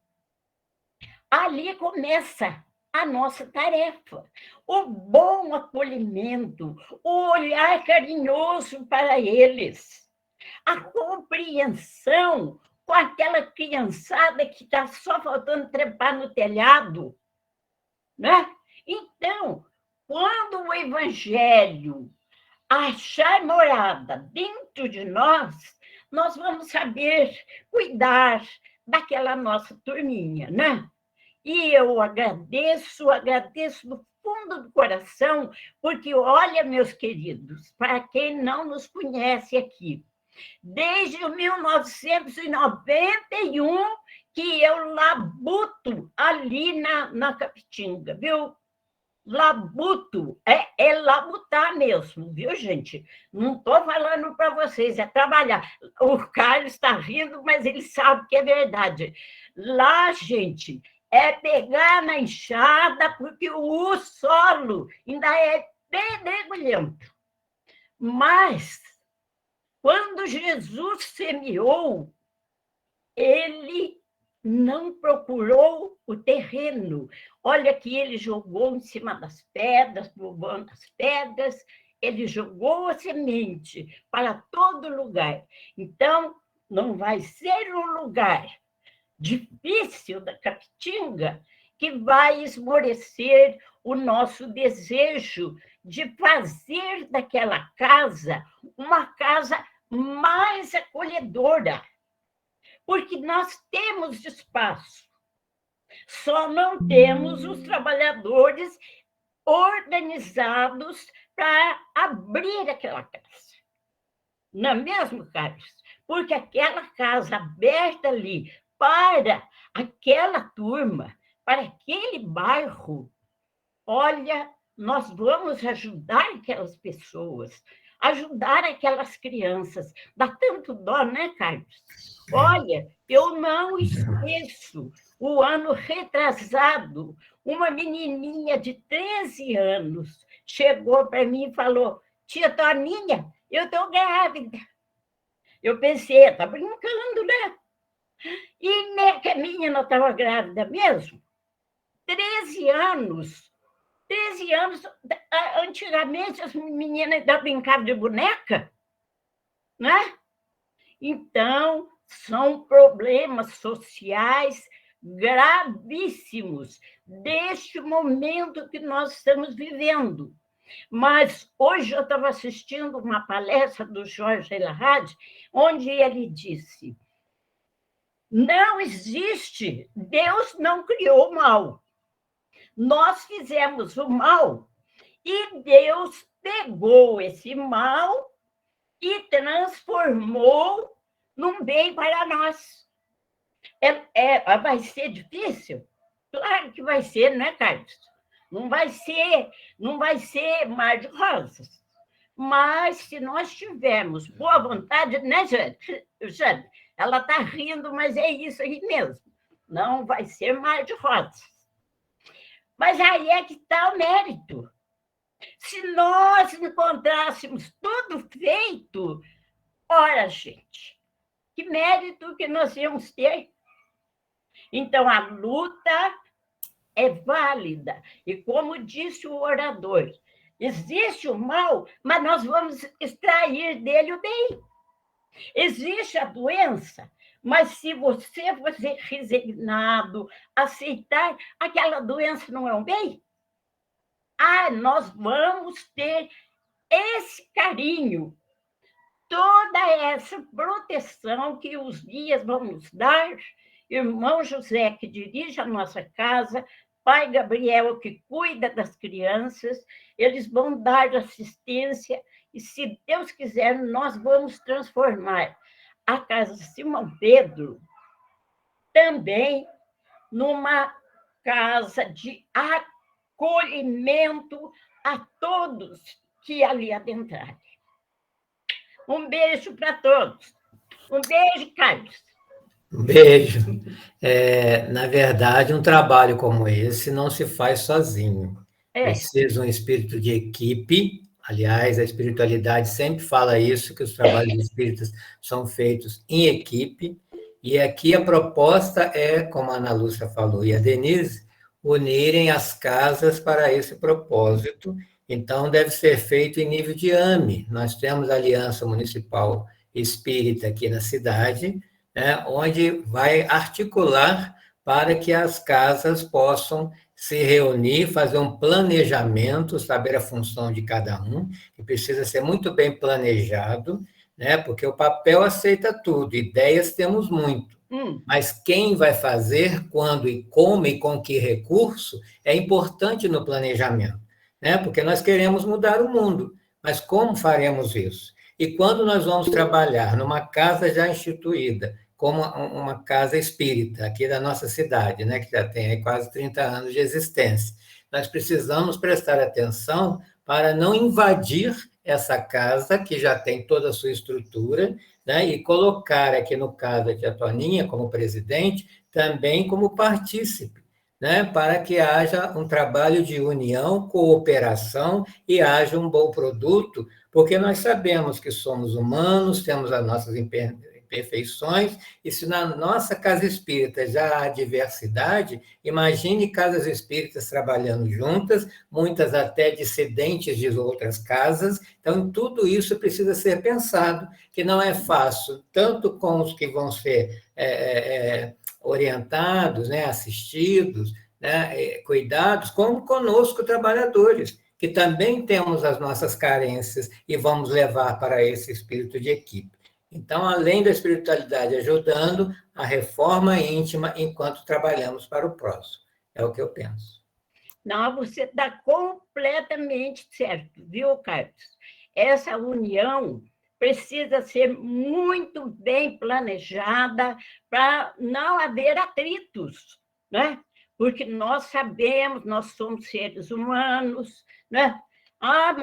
ali começa a nossa tarefa. O bom acolhimento, o olhar carinhoso para eles, a compreensão com aquela criançada que está só faltando trepar no telhado, né? Então, quando o evangelho achar morada dentro de nós, nós vamos saber cuidar daquela nossa turminha, né? E eu agradeço do fundo do coração, porque, olha, meus queridos, para quem não nos conhece aqui, desde 1991 que eu labuto ali na Capitinga, viu? Labuto, é labutar mesmo, viu, gente? Não estou falando para vocês, é trabalhar. O Carlos está rindo, mas ele sabe que é verdade. Lá, gente, é pegar na enxada, porque o solo ainda é bem degulhento. Mas, quando Jesus semeou, ele não procurou o terreno. Olha que ele jogou em cima das pedras, provando as pedras, ele jogou a semente para todo lugar. Então, não vai ser um lugar difícil da Capitinga que vai esmorecer o nosso desejo de fazer daquela casa uma casa mais acolhedora, porque nós temos espaço, só não temos os trabalhadores organizados para abrir aquela casa. Não é mesmo, Carlos? Porque aquela casa aberta ali para aquela turma, para aquele bairro, olha, nós vamos ajudar aquelas pessoas, ajudar aquelas crianças. Dá tanto dó, né, Carlos? Olha, eu não esqueço, o ano retrasado, uma menininha de 13 anos chegou para mim e falou, tia Toninha, eu estou grávida. Eu pensei, está brincando, né? E que a menina estava grávida mesmo. 13 anos. 13 anos, antigamente as meninas ainda brincavam de boneca, né? Então, são problemas sociais gravíssimos deste momento que nós estamos vivendo. Mas hoje eu estava assistindo uma palestra do Jorge Elahad, onde ele disse, Não existe. Deus não criou o mal. Nós fizemos o mal e Deus pegou esse mal e transformou num bem para nós. Vai ser difícil? Claro que vai ser, né, Carlos? Não vai ser mar de rosas. Mas se nós tivermos boa vontade, né, Jane? Ela está rindo, mas é isso aí mesmo. Não vai ser mar de rosas. Mas aí é que está o mérito. Se nós encontrássemos tudo feito, ora, gente, que mérito que nós íamos ter? Então, a luta é válida. E como disse o orador, existe o mal, mas nós vamos extrair dele o bem. Existe a doença, mas se você for resignado, aceitar, aquela doença não é um bem? Nós vamos ter esse carinho, toda essa proteção que os guias vão nos dar, irmão José, que dirige a nossa casa, pai Gabriel, que cuida das crianças, eles vão dar assistência, e se Deus quiser, nós vamos transformar a Casa Simão Pedro também numa casa de acolhimento a todos que ali adentrarem. Um beijo para todos. Um beijo, Carlos. Um beijo. Na verdade, um trabalho como esse não se faz sozinho. Precisa um espírito de equipe. Aliás, a espiritualidade sempre fala isso, que os trabalhos espíritas são feitos em equipe. E aqui a proposta é, como a Ana Lúcia falou e a Denise, unirem as casas para esse propósito. Então, deve ser feito em nível de AME. Nós temos a Aliança Municipal Espírita aqui na cidade, né, onde vai articular para que as casas possam se reunir, fazer um planejamento, saber a função de cada um, que precisa ser muito bem planejado, né, porque o papel aceita tudo, ideias temos muito, mas quem vai fazer, quando e como e com que recurso, é importante no planejamento, né, porque nós queremos mudar o mundo, mas como faremos isso? E quando nós vamos trabalhar numa casa já instituída, como uma casa espírita aqui da nossa cidade, né, que já tem aí quase 30 anos de existência. Nós precisamos prestar atenção para não invadir essa casa, que já tem toda a sua estrutura, né, e colocar aqui, no caso aqui, a Toninha como presidente, também como partícipe, né, para que haja um trabalho de união, cooperação e haja um bom produto, porque nós sabemos que somos humanos, temos as nossas imperfeições, e se na nossa casa espírita já há diversidade, imagine casas espíritas trabalhando juntas, muitas até dissidentes de outras casas, então tudo isso precisa ser pensado, que não é fácil, tanto com os que vão ser orientados, né, assistidos, né, cuidados, como conosco, trabalhadores, que também temos as nossas carências e vamos levar para esse espírito de equipe. Então, além da espiritualidade ajudando, a reforma íntima enquanto trabalhamos para o próximo. É o que eu penso. Não, você está completamente certo, viu, Carlos? Essa união precisa ser muito bem planejada para não haver atritos, né? Porque nós sabemos, nós somos seres humanos, né?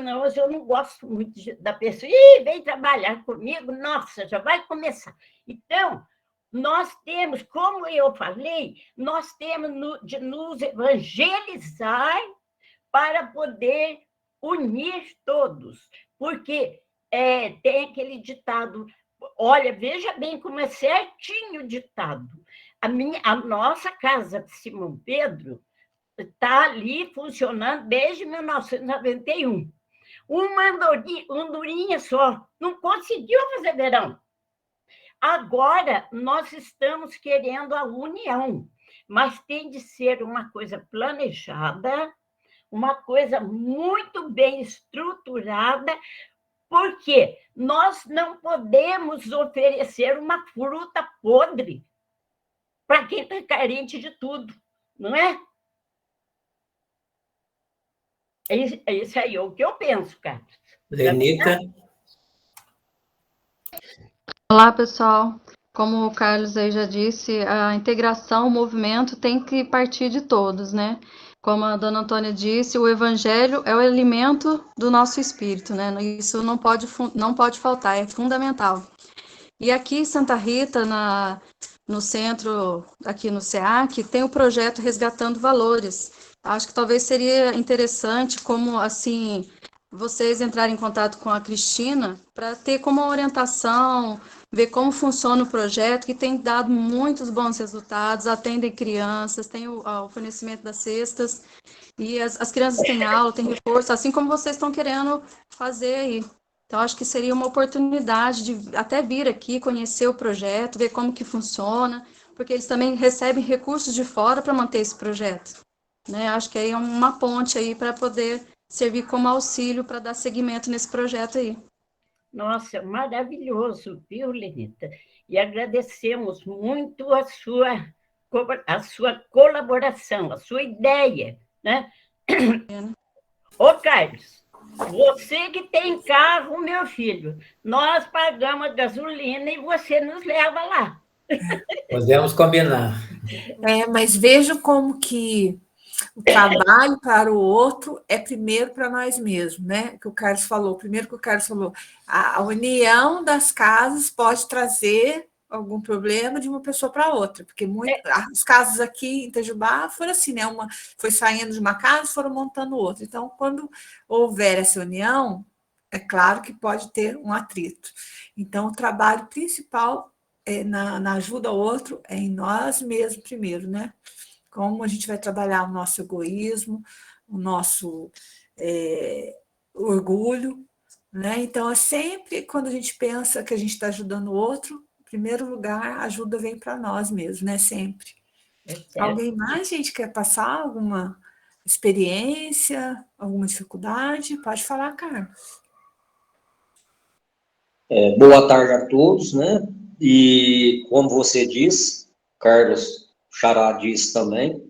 Não, mas eu não gosto muito da pessoa. Vem trabalhar comigo, nossa, já vai começar. Então, nós temos, como eu falei, nós temos de nos evangelizar para poder unir todos. Porque tem aquele ditado, olha, veja bem como é certinho o ditado. A nossa casa de Simão Pedro está ali funcionando desde 1991. Uma andorinha só, não conseguiu fazer verão. Agora, nós estamos querendo a união, mas tem de ser uma coisa planejada, uma coisa muito bem estruturada, porque nós não podemos oferecer uma fruta podre. para quem está carente de tudo, não é? É isso aí, é o que eu penso, Carlos. Lenica. Olá, pessoal. Como o Carlos aí já disse, a integração, o movimento tem que partir de todos, né? Como a dona Antônia disse, o evangelho é o alimento do nosso espírito, né? Isso não pode faltar, é fundamental. E aqui em Santa Rita, no centro, aqui no SEAC, tem o projeto Resgatando Valores. Acho que talvez seria interessante, como assim, vocês entrarem em contato com a Cristina para ter como orientação, ver como funciona o projeto, que tem dado muitos bons resultados, atendem crianças, tem o fornecimento das cestas, e as crianças têm aula, têm reforço, assim como vocês estão querendo fazer aí. Então, acho que seria uma oportunidade de até vir aqui, conhecer o projeto, ver como que funciona, porque eles também recebem recursos de fora para manter esse projeto, né? Acho que aí é uma ponte aí para poder servir como auxílio para dar seguimento nesse projeto aí. Nossa, maravilhoso, viu, Lenita? E agradecemos muito a sua colaboração, a sua ideia, né? Ô, Carlos, você que tem carro, meu filho, nós pagamos a gasolina e você nos leva lá. Podemos combinar. Mas vejo como que o trabalho para o outro é primeiro para nós mesmos, né? Que o Carlos falou, primeiro que o Carlos falou, a união das casas pode trazer algum problema de uma pessoa para outra, porque os casos aqui em Itajubá foram assim, né? Uma foi saindo de uma casa e foram montando outra. Então, quando houver essa união, é claro que pode ter um atrito. Então, o trabalho principal na ajuda ao outro é em nós mesmos primeiro, né? Como a gente vai trabalhar o nosso egoísmo, o nosso orgulho, né? Então, é sempre quando a gente pensa que a gente está ajudando o outro, em primeiro lugar, a ajuda vem para nós mesmos, né? Sempre. Alguém mais, gente, quer passar alguma experiência, alguma dificuldade? Pode falar, Carlos. Boa tarde a todos, né? E como você disse, Carlos Xará disse também,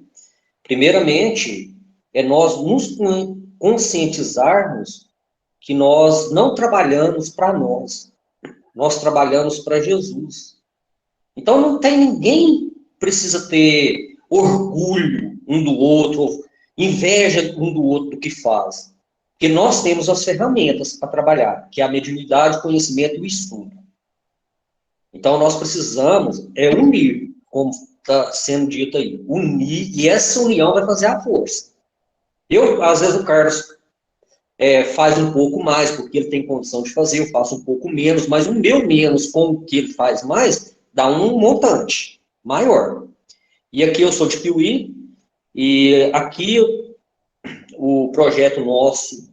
primeiramente, é nós nos conscientizarmos que nós não trabalhamos para nós trabalhamos para Jesus. Então, não tem ninguém precisa ter orgulho um do outro, inveja um do outro do que faz. Porque nós temos as ferramentas para trabalhar, que é a mediunidade, o conhecimento e o estudo. Então, nós precisamos unir, como está sendo dito aí, unir, e essa união vai fazer a força. Às vezes, o Carlos faz um pouco mais, porque ele tem condição de fazer, eu faço um pouco menos, mas o meu menos com o que ele faz mais, dá um montante maior. E aqui eu sou de Piuí, e aqui o projeto nosso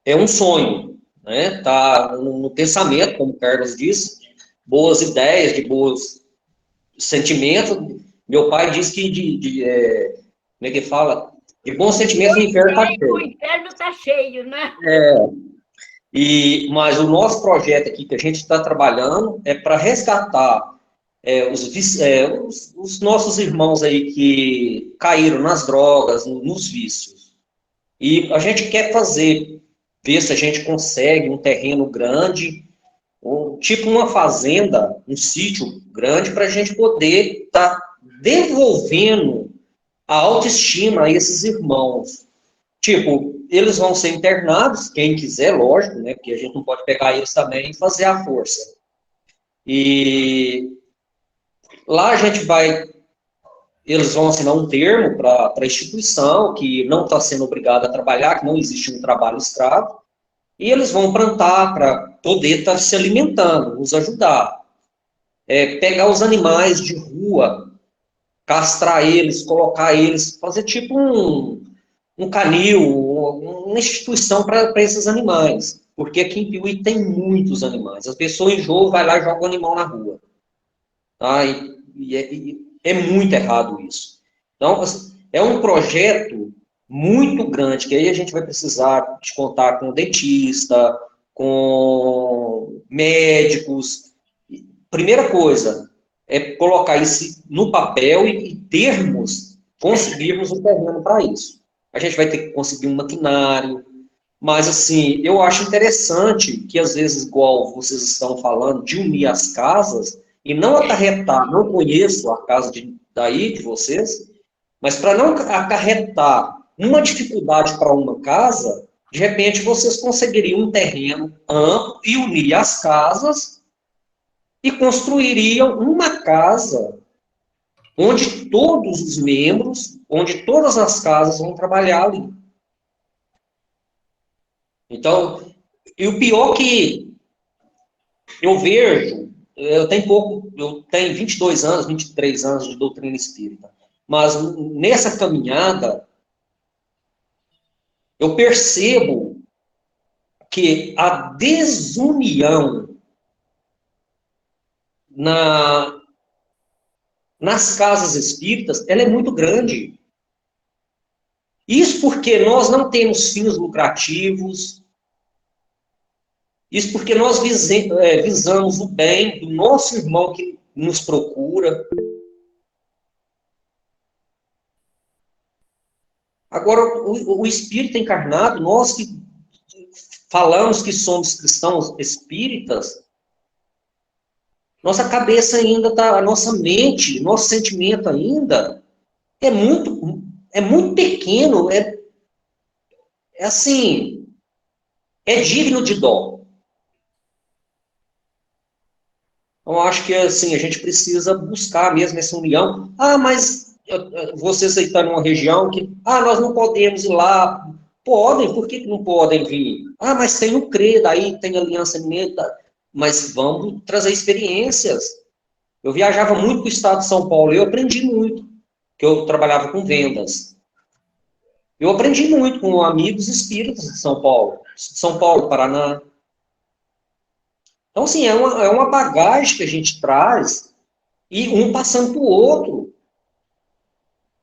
é um sonho, né? Está no pensamento, como o Carlos disse, boas ideias, de bons sentimentos. Meu pai diz que como é que fala? De bons sentimentos, o inferno está cheio. O inferno está cheio, né? Mas o nosso projeto aqui que a gente está trabalhando é para resgatar os nossos irmãos aí que caíram nas drogas, nos vícios. E a gente quer ver se a gente consegue um terreno grande, tipo uma fazenda, um sítio grande, para a gente poder estar devolvendo a autoestima a esses irmãos. Tipo, eles vão ser internados, quem quiser, lógico, né? Porque a gente não pode pegar eles também e fazer a força. E lá eles vão assinar um termo para a instituição, que não está sendo obrigada a trabalhar, que não existe um trabalho escravo, e eles vão plantar para poder estar se alimentando, nos ajudar. Pegar os animais de rua, castrar eles, colocar eles, fazer tipo um canil, uma instituição para esses animais. Porque aqui em Piuí tem muitos animais. As pessoas enjoam, vai lá e joga o animal na rua. Tá? E é muito errado isso. Então, é um projeto muito grande, que aí a gente vai precisar de contar com dentista, com médicos. Primeira coisa, é colocar isso no papel e conseguirmos um terreno para isso. A gente vai ter que conseguir um maquinário, mas, assim, eu acho interessante que, às vezes, igual vocês estão falando, de unir as casas e não acarretar, não conheço a casa daí de vocês, mas para não acarretar uma dificuldade para uma casa, de repente vocês conseguiriam um terreno amplo e unir as casas e construiriam uma casa onde todos os membros, onde todas as casas vão trabalhar ali. Então, e o pior que eu vejo, eu tenho 22 anos, 23 anos de doutrina espírita, mas nessa caminhada, eu percebo que a desunião nas casas espíritas, ela é muito grande. Isso porque nós não temos fins lucrativos, isso porque nós visamos o bem do nosso irmão que nos procura. Agora, o espírito encarnado, nós que falamos que somos cristãos espíritas, nossa cabeça ainda está, a nossa mente, nosso sentimento ainda é muito pequeno, assim, é digno de dó. Então, acho que assim, a gente precisa buscar mesmo essa união. Ah, mas vocês aí estão numa região que, nós não podemos ir lá. Podem, por que não podem vir? Ah, mas tem o CREDA aí, tem Aliança Mineira, mas vamos trazer experiências. Eu viajava muito para o estado de São Paulo, eu aprendi muito, que eu trabalhava com vendas. Eu aprendi muito com amigos espíritas de São Paulo, Paraná. Então, assim, é uma bagagem que a gente traz e um passando para o outro.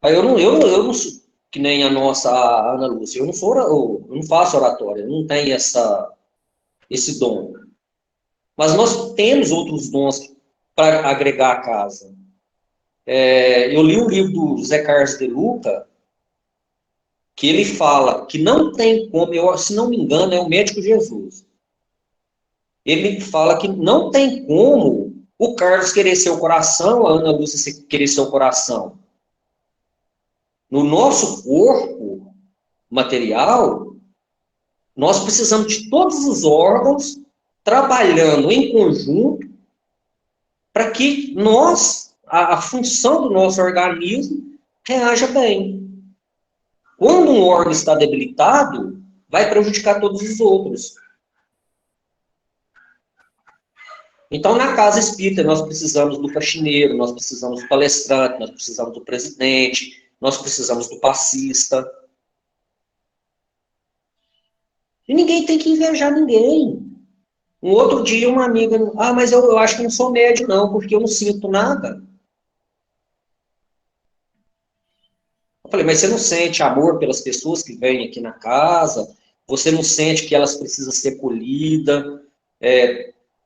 Eu não sou que nem a nossa Ana Lúcia, eu não faço oratória, eu não tenho esse dom. Mas nós temos outros dons para agregar a casa. Eu li um livro do José Carlos de Luca, que ele fala que não tem como, se não me engano, é o Médico Jesus. Ele fala que não tem como o Carlos querer seu coração, a Ana Lúcia querer seu coração. No nosso corpo material, nós precisamos de todos os órgãos trabalhando em conjunto para que a função do nosso organismo reaja bem. Quando um órgão está debilitado, vai prejudicar todos os outros. Então, na casa espírita, nós precisamos do faxineiro, nós precisamos do palestrante, nós precisamos do presidente, nós precisamos do passista. E ninguém tem que invejar ninguém. Um outro dia, uma amiga, mas eu acho que não sou médium, não, porque eu não sinto nada. Eu falei, mas você não sente amor pelas pessoas que vêm aqui na casa? Você não sente que elas precisam ser polidas?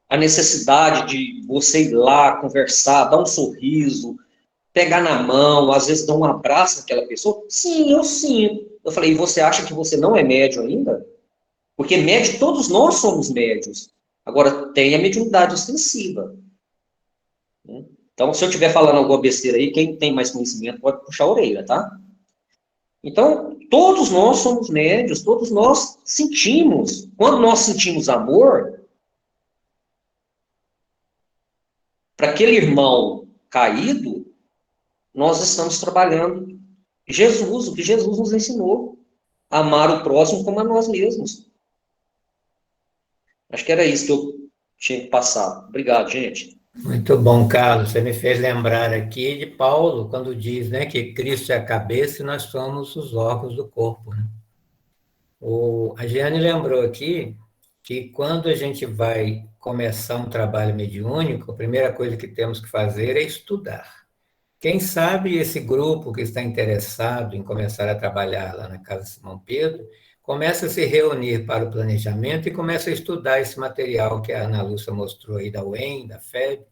A necessidade de você ir lá, conversar, dar um sorriso, pegar na mão, às vezes dar um abraço naquela pessoa? Sim, eu sinto. Eu falei, e você acha que você não é médium ainda? Porque médium, todos nós somos médios. Agora, tem a mediunidade ostensiva. Então, se eu estiver falando alguma besteira aí, quem tem mais conhecimento pode puxar a orelha, tá? Então, todos nós somos médios, todos nós sentimos. Quando nós sentimos amor, para aquele irmão caído, nós estamos trabalhando Jesus, o que Jesus nos ensinou. Amar o próximo como a nós mesmos. Acho que era isso que eu tinha que passar. Obrigado, gente. Muito bom, Carlos. Você me fez lembrar aqui de Paulo, quando diz, né, que Cristo é a cabeça e nós somos os órgãos do corpo. Né? A Jeane lembrou aqui que quando a gente vai começar um trabalho mediúnico, a primeira coisa que temos que fazer é estudar. Quem sabe esse grupo que está interessado em começar a trabalhar lá na Casa Simão Pedro, começa a se reunir para o planejamento e começa a estudar esse material que a Ana Lúcia mostrou aí da UEM, da FEB,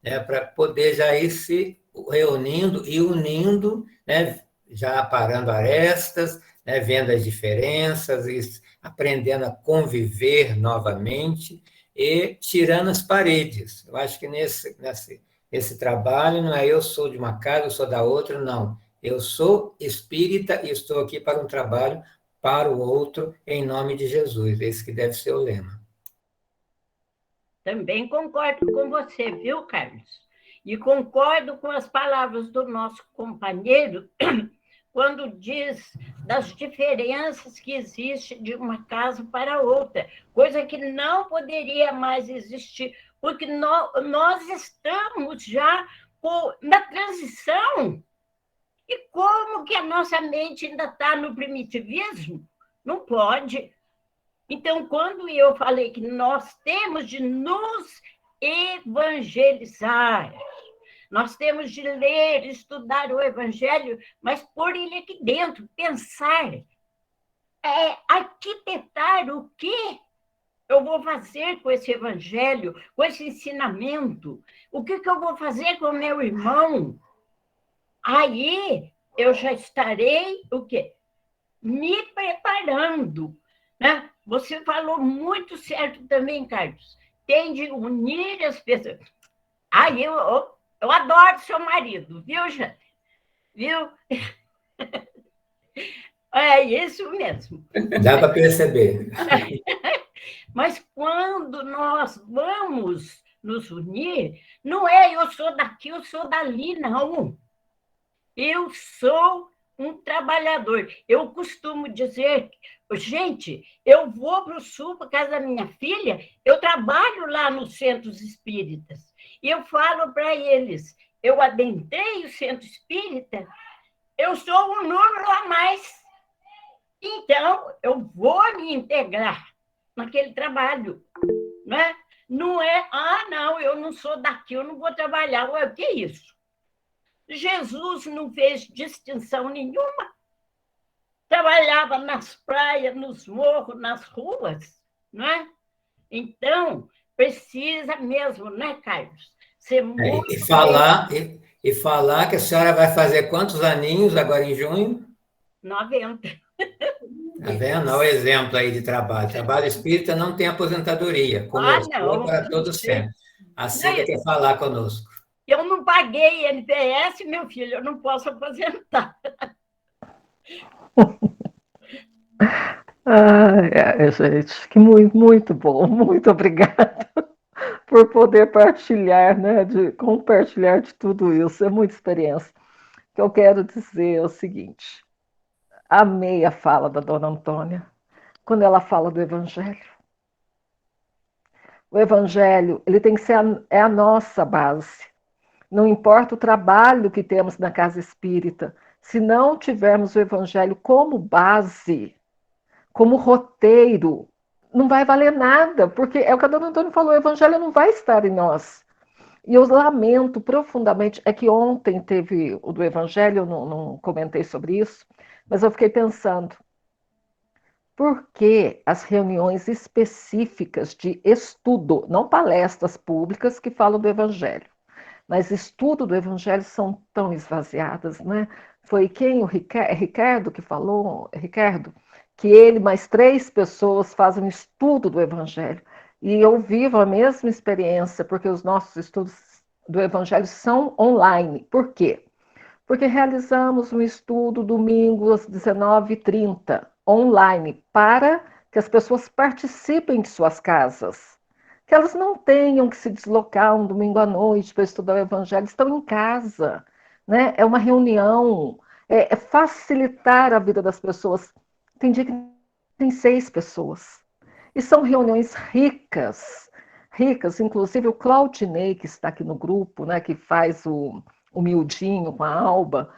né, para poder já ir se reunindo e unindo, né, já parando arestas, né, vendo as diferenças, e aprendendo a conviver novamente e tirando as paredes. Eu acho que nesse trabalho não é eu sou de uma casa, eu sou da outra, não. Eu sou espírita e estou aqui para um trabalho para o outro, em nome de Jesus. Esse que deve ser o lema. Também concordo com você, viu, Carlos? E concordo com as palavras do nosso companheiro quando diz das diferenças que existem de uma casa para outra, coisa que não poderia mais existir, porque nós estamos já na transição. E como que a nossa mente ainda está no primitivismo? Não pode. Então, quando eu falei que nós temos de nos evangelizar, nós temos de ler, estudar o Evangelho, mas pôr ele aqui dentro, pensar, arquitetar o que eu vou fazer com esse Evangelho, com esse ensinamento, o que eu vou fazer com o meu irmão. Aí eu já estarei o quê? Me preparando, né? Você falou muito certo também, Carlos. Tem de unir as pessoas. Aí eu adoro seu marido, viu, Jane? Viu? É isso mesmo. Dá para perceber. Mas quando nós vamos nos unir, não é eu sou daqui, eu sou dali, não. Eu sou um trabalhador. Eu costumo dizer, gente, eu vou para o sul, para casa da minha filha, eu trabalho lá nos centros espíritas. E eu falo para eles, eu adentrei o centro espírita, eu sou um número a mais. Então, eu vou me integrar naquele trabalho. Né? Não é, não, eu não sou daqui, eu não vou trabalhar. Ué, o que é isso? Jesus não fez distinção nenhuma. Trabalhava nas praias, nos morros, nas ruas, não é? Então, precisa mesmo, né, Carlos? Ser muito E falar que a senhora vai fazer quantos aninhos agora em junho? 90. Tá vendo? Olha o exemplo aí de trabalho. Trabalho espírita não tem aposentadoria. Conosco para todos sempre. A Cida quer falar conosco. Eu não paguei NPS, meu filho, eu não posso aposentar. Gente, que muito bom, muito obrigada por poder partilhar, né, compartilhar de tudo isso, é muita experiência. O que eu quero dizer é o seguinte, amei a fala da Dona Antônia, quando ela fala do Evangelho. O Evangelho, ele tem que ser a nossa base. Não importa o trabalho que temos na casa espírita, se não tivermos o Evangelho como base, como roteiro, não vai valer nada, porque é o que a Dona Antônia falou, o Evangelho não vai estar em nós. E eu lamento profundamente, é que ontem teve o do Evangelho, eu não comentei sobre isso, mas eu fiquei pensando, por que as reuniões específicas de estudo, não palestras públicas que falam do Evangelho, mas estudo do Evangelho são tão esvaziadas, né? Foi quem? O Ricardo que falou, Ricardo, que ele mais 3 pessoas fazem um estudo do Evangelho. E eu vivo a mesma experiência, porque os nossos estudos do Evangelho são online. Por quê? Porque realizamos um estudo domingo às 19h30, online, para que as pessoas participem de suas casas. Que elas não tenham que se deslocar um domingo à noite para estudar o Evangelho, estão em casa, né? É uma reunião, é facilitar a vida das pessoas. Tem dia que tem 6 pessoas. E são reuniões ricas, inclusive o Claudinei, que está aqui no grupo, né, que faz o Mildinho com a Alba,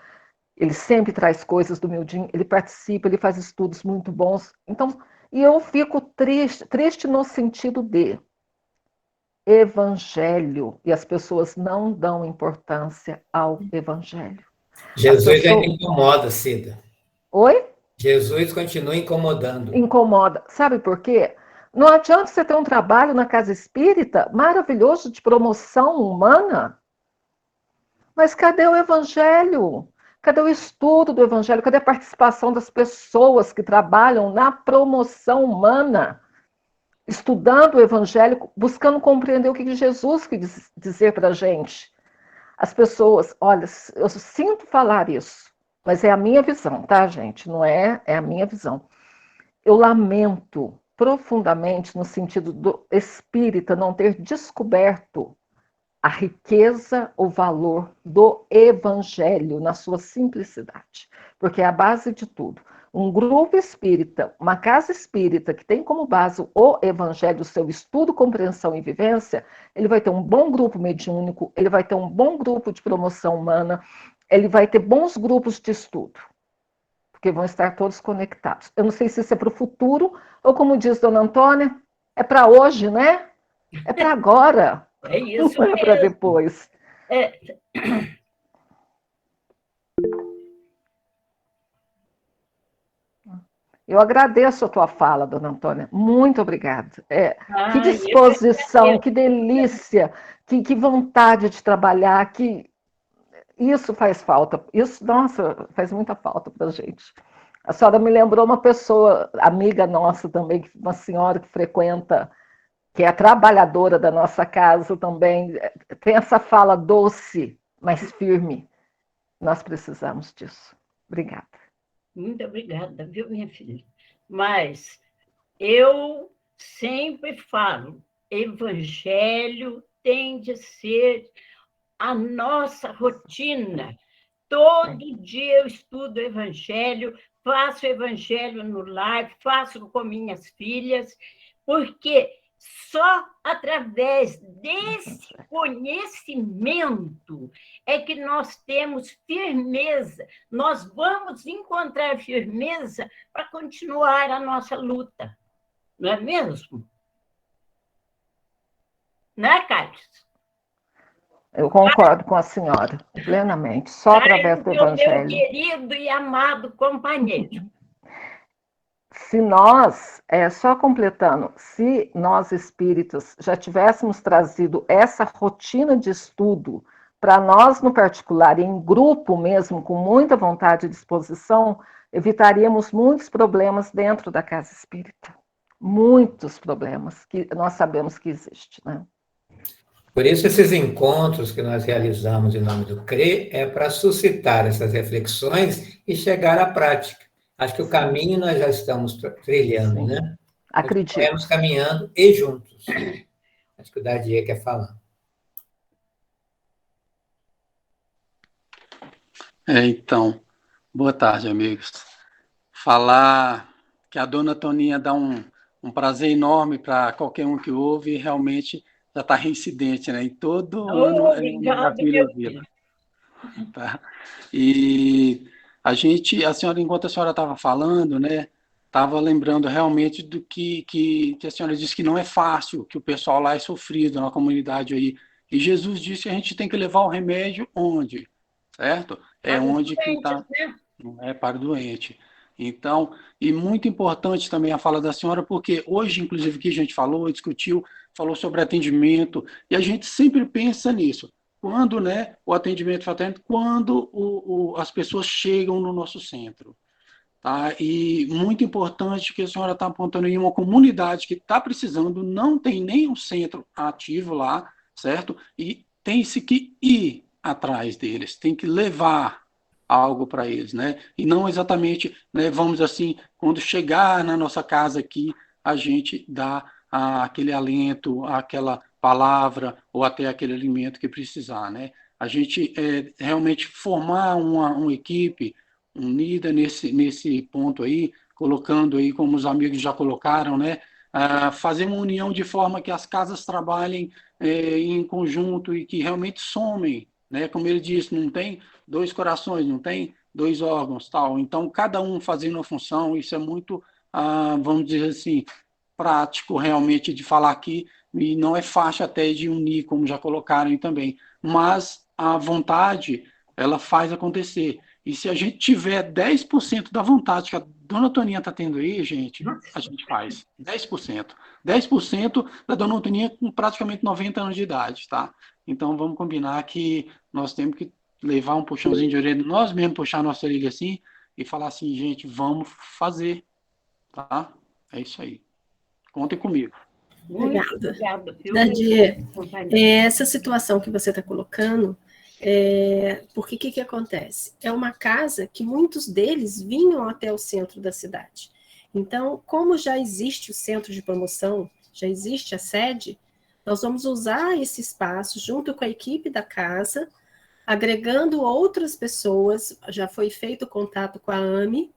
ele sempre traz coisas do Mildinho, ele participa, ele faz estudos muito bons. Então, e eu fico triste no sentido de Evangelho, e as pessoas não dão importância ao Evangelho. Jesus ainda incomoda, Cida. Oi? Jesus continua incomodando. Incomoda. Sabe por quê? Não adianta você ter um trabalho na casa espírita maravilhoso de promoção humana, mas cadê o evangelho? Cadê o estudo do evangelho? Cadê a participação das pessoas que trabalham na promoção humana? Estudando o evangelho, buscando compreender o que Jesus quis dizer para a gente. As pessoas, olha, eu sinto falar isso, mas é a minha visão, tá, gente? Não é, é a minha visão. Eu lamento profundamente no sentido do espírita não ter descoberto a riqueza, o valor do evangelho na sua simplicidade, porque é a base de tudo. Um grupo espírita, uma casa espírita que tem como base o evangelho, o seu estudo, compreensão e vivência, ele vai ter um bom grupo mediúnico, ele vai ter um bom grupo de promoção humana, ele vai ter bons grupos de estudo, porque vão estar todos conectados. Eu não sei se isso é para o futuro, ou como diz Dona Antônia, é para hoje, né? É para agora. É isso não é para depois. É. Eu agradeço a tua fala, Dona Antônia. Muito obrigada. Que disposição, que delícia, que vontade de trabalhar, que isso faz falta. Isso, nossa, faz muita falta para a gente. A senhora me lembrou uma pessoa, amiga nossa também, uma senhora que frequenta, que é a trabalhadora da nossa casa também, tem essa fala doce, mas firme. Nós precisamos disso. Obrigada. Muito obrigada, viu, minha filha? Mas eu sempre falo, evangelho tem de ser a nossa rotina. Todo dia eu estudo o evangelho, faço o evangelho no lar, faço com minhas filhas, porque só através desse conhecimento é que nós temos firmeza, nós vamos encontrar firmeza para continuar a nossa luta, não é mesmo? Não é, Carlos? Eu concordo com a senhora, plenamente, só através do evangelho. Meu querido e amado companheiro. Se nós, só completando, se nós espíritas já tivéssemos trazido essa rotina de estudo para nós no particular, em grupo mesmo, com muita vontade e disposição, evitaríamos muitos problemas dentro da casa espírita. Muitos problemas que nós sabemos que existem, né? Por isso, esses encontros que nós realizamos em nome do CRE é para suscitar essas reflexões e chegar à prática. Acho que o caminho nós já estamos trilhando, sim, né? Acredito. Estamos caminhando e juntos. Acho que o Dardier quer falar. Então, boa tarde, amigos. Falar que a dona Toninha dá um prazer enorme para qualquer um que ouve, realmente já está reincidente, né? E todo ano é uma maravilha ouvir. Tá? E a senhora, enquanto a senhora estava falando, né, estava lembrando realmente do que a senhora disse que não é fácil, que o pessoal lá é sofrido na comunidade aí. E Jesus disse que a gente tem que levar o remédio onde? Certo? É onde que está, não é para o doente. Então, e muito importante também a fala da senhora, porque hoje, inclusive, que a gente falou, discutiu, falou sobre atendimento, e a gente sempre pensa nisso. Quando, né, o atendimento fraterno, quando as pessoas chegam no nosso centro. Tá? E muito importante que a senhora está apontando em uma comunidade que está precisando, não tem nenhum centro ativo lá, certo? E tem-se que ir atrás deles, tem que levar algo para eles, né? E não exatamente, né, vamos assim, quando chegar na nossa casa aqui, a gente dá aquele alento, aquela palavra ou até aquele alimento que precisar, né? A gente realmente formar uma equipe unida nesse ponto aí, colocando aí, como os amigos já colocaram, né? Fazer uma união de forma que as casas trabalhem em conjunto e que realmente somem, né? Como ele disse, não tem dois corações, não tem dois órgãos, tal. Então, cada um fazendo a função, isso é muito, vamos dizer assim, prático realmente de falar aqui, e não é fácil até de unir, como já colocaram também, mas a vontade, ela faz acontecer. E se a gente tiver 10% da vontade que a dona Toninha está tendo aí, gente, a gente faz. 10%. 10% da dona Toninha com praticamente 90 anos de idade, tá? Então, vamos combinar que nós temos que levar um puxãozinho de orelha, nós mesmos puxar a nossa orelha assim e falar assim, gente, vamos fazer, tá? É isso aí. Contem comigo. Obrigada. Nadir, essa situação que você está colocando, porque o que acontece? É uma casa que muitos deles vinham até o centro da cidade. Então, como já existe o centro de promoção, já existe a sede, nós vamos usar esse espaço junto com a equipe da casa, agregando outras pessoas. Já foi feito contato com a AME,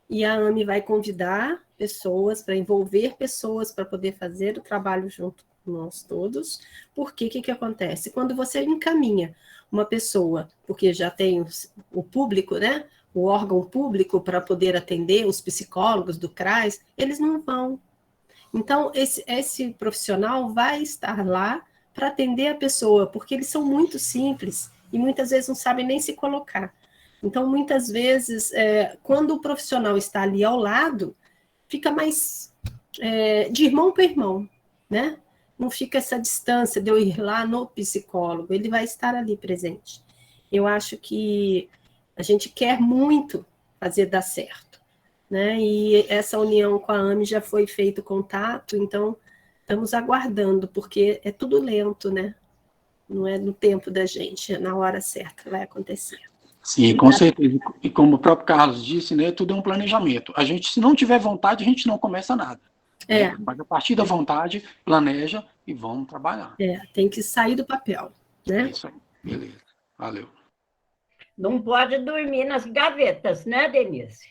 e a AME vai convidar pessoas, para envolver pessoas, para poder fazer o trabalho junto com nós todos. Porque o que acontece? Quando você encaminha uma pessoa, porque já tem o público, né? O órgão público para poder atender, os psicólogos do CRAS, eles não vão. Então, esse profissional vai estar lá para atender a pessoa, porque eles são muito simples e muitas vezes não sabem nem se colocar. Então, muitas vezes, quando o profissional está ali ao lado, fica mais de irmão para irmão, né? Não fica essa distância de eu ir lá no psicólogo, ele vai estar ali presente. Eu acho que a gente quer muito fazer dar certo, né? E essa união com a AME já foi feito contato, então estamos aguardando, porque é tudo lento, né? Não é no tempo da gente, é na hora certa vai acontecer. Sim, com certeza. E como o próprio Carlos disse, né, tudo é um planejamento. A gente, se não tiver vontade, a gente não começa nada. Mas a partir da vontade, planeja e vamos trabalhar. Tem que sair do papel, né? Isso aí, beleza. Valeu. Não pode dormir nas gavetas, né, Denise?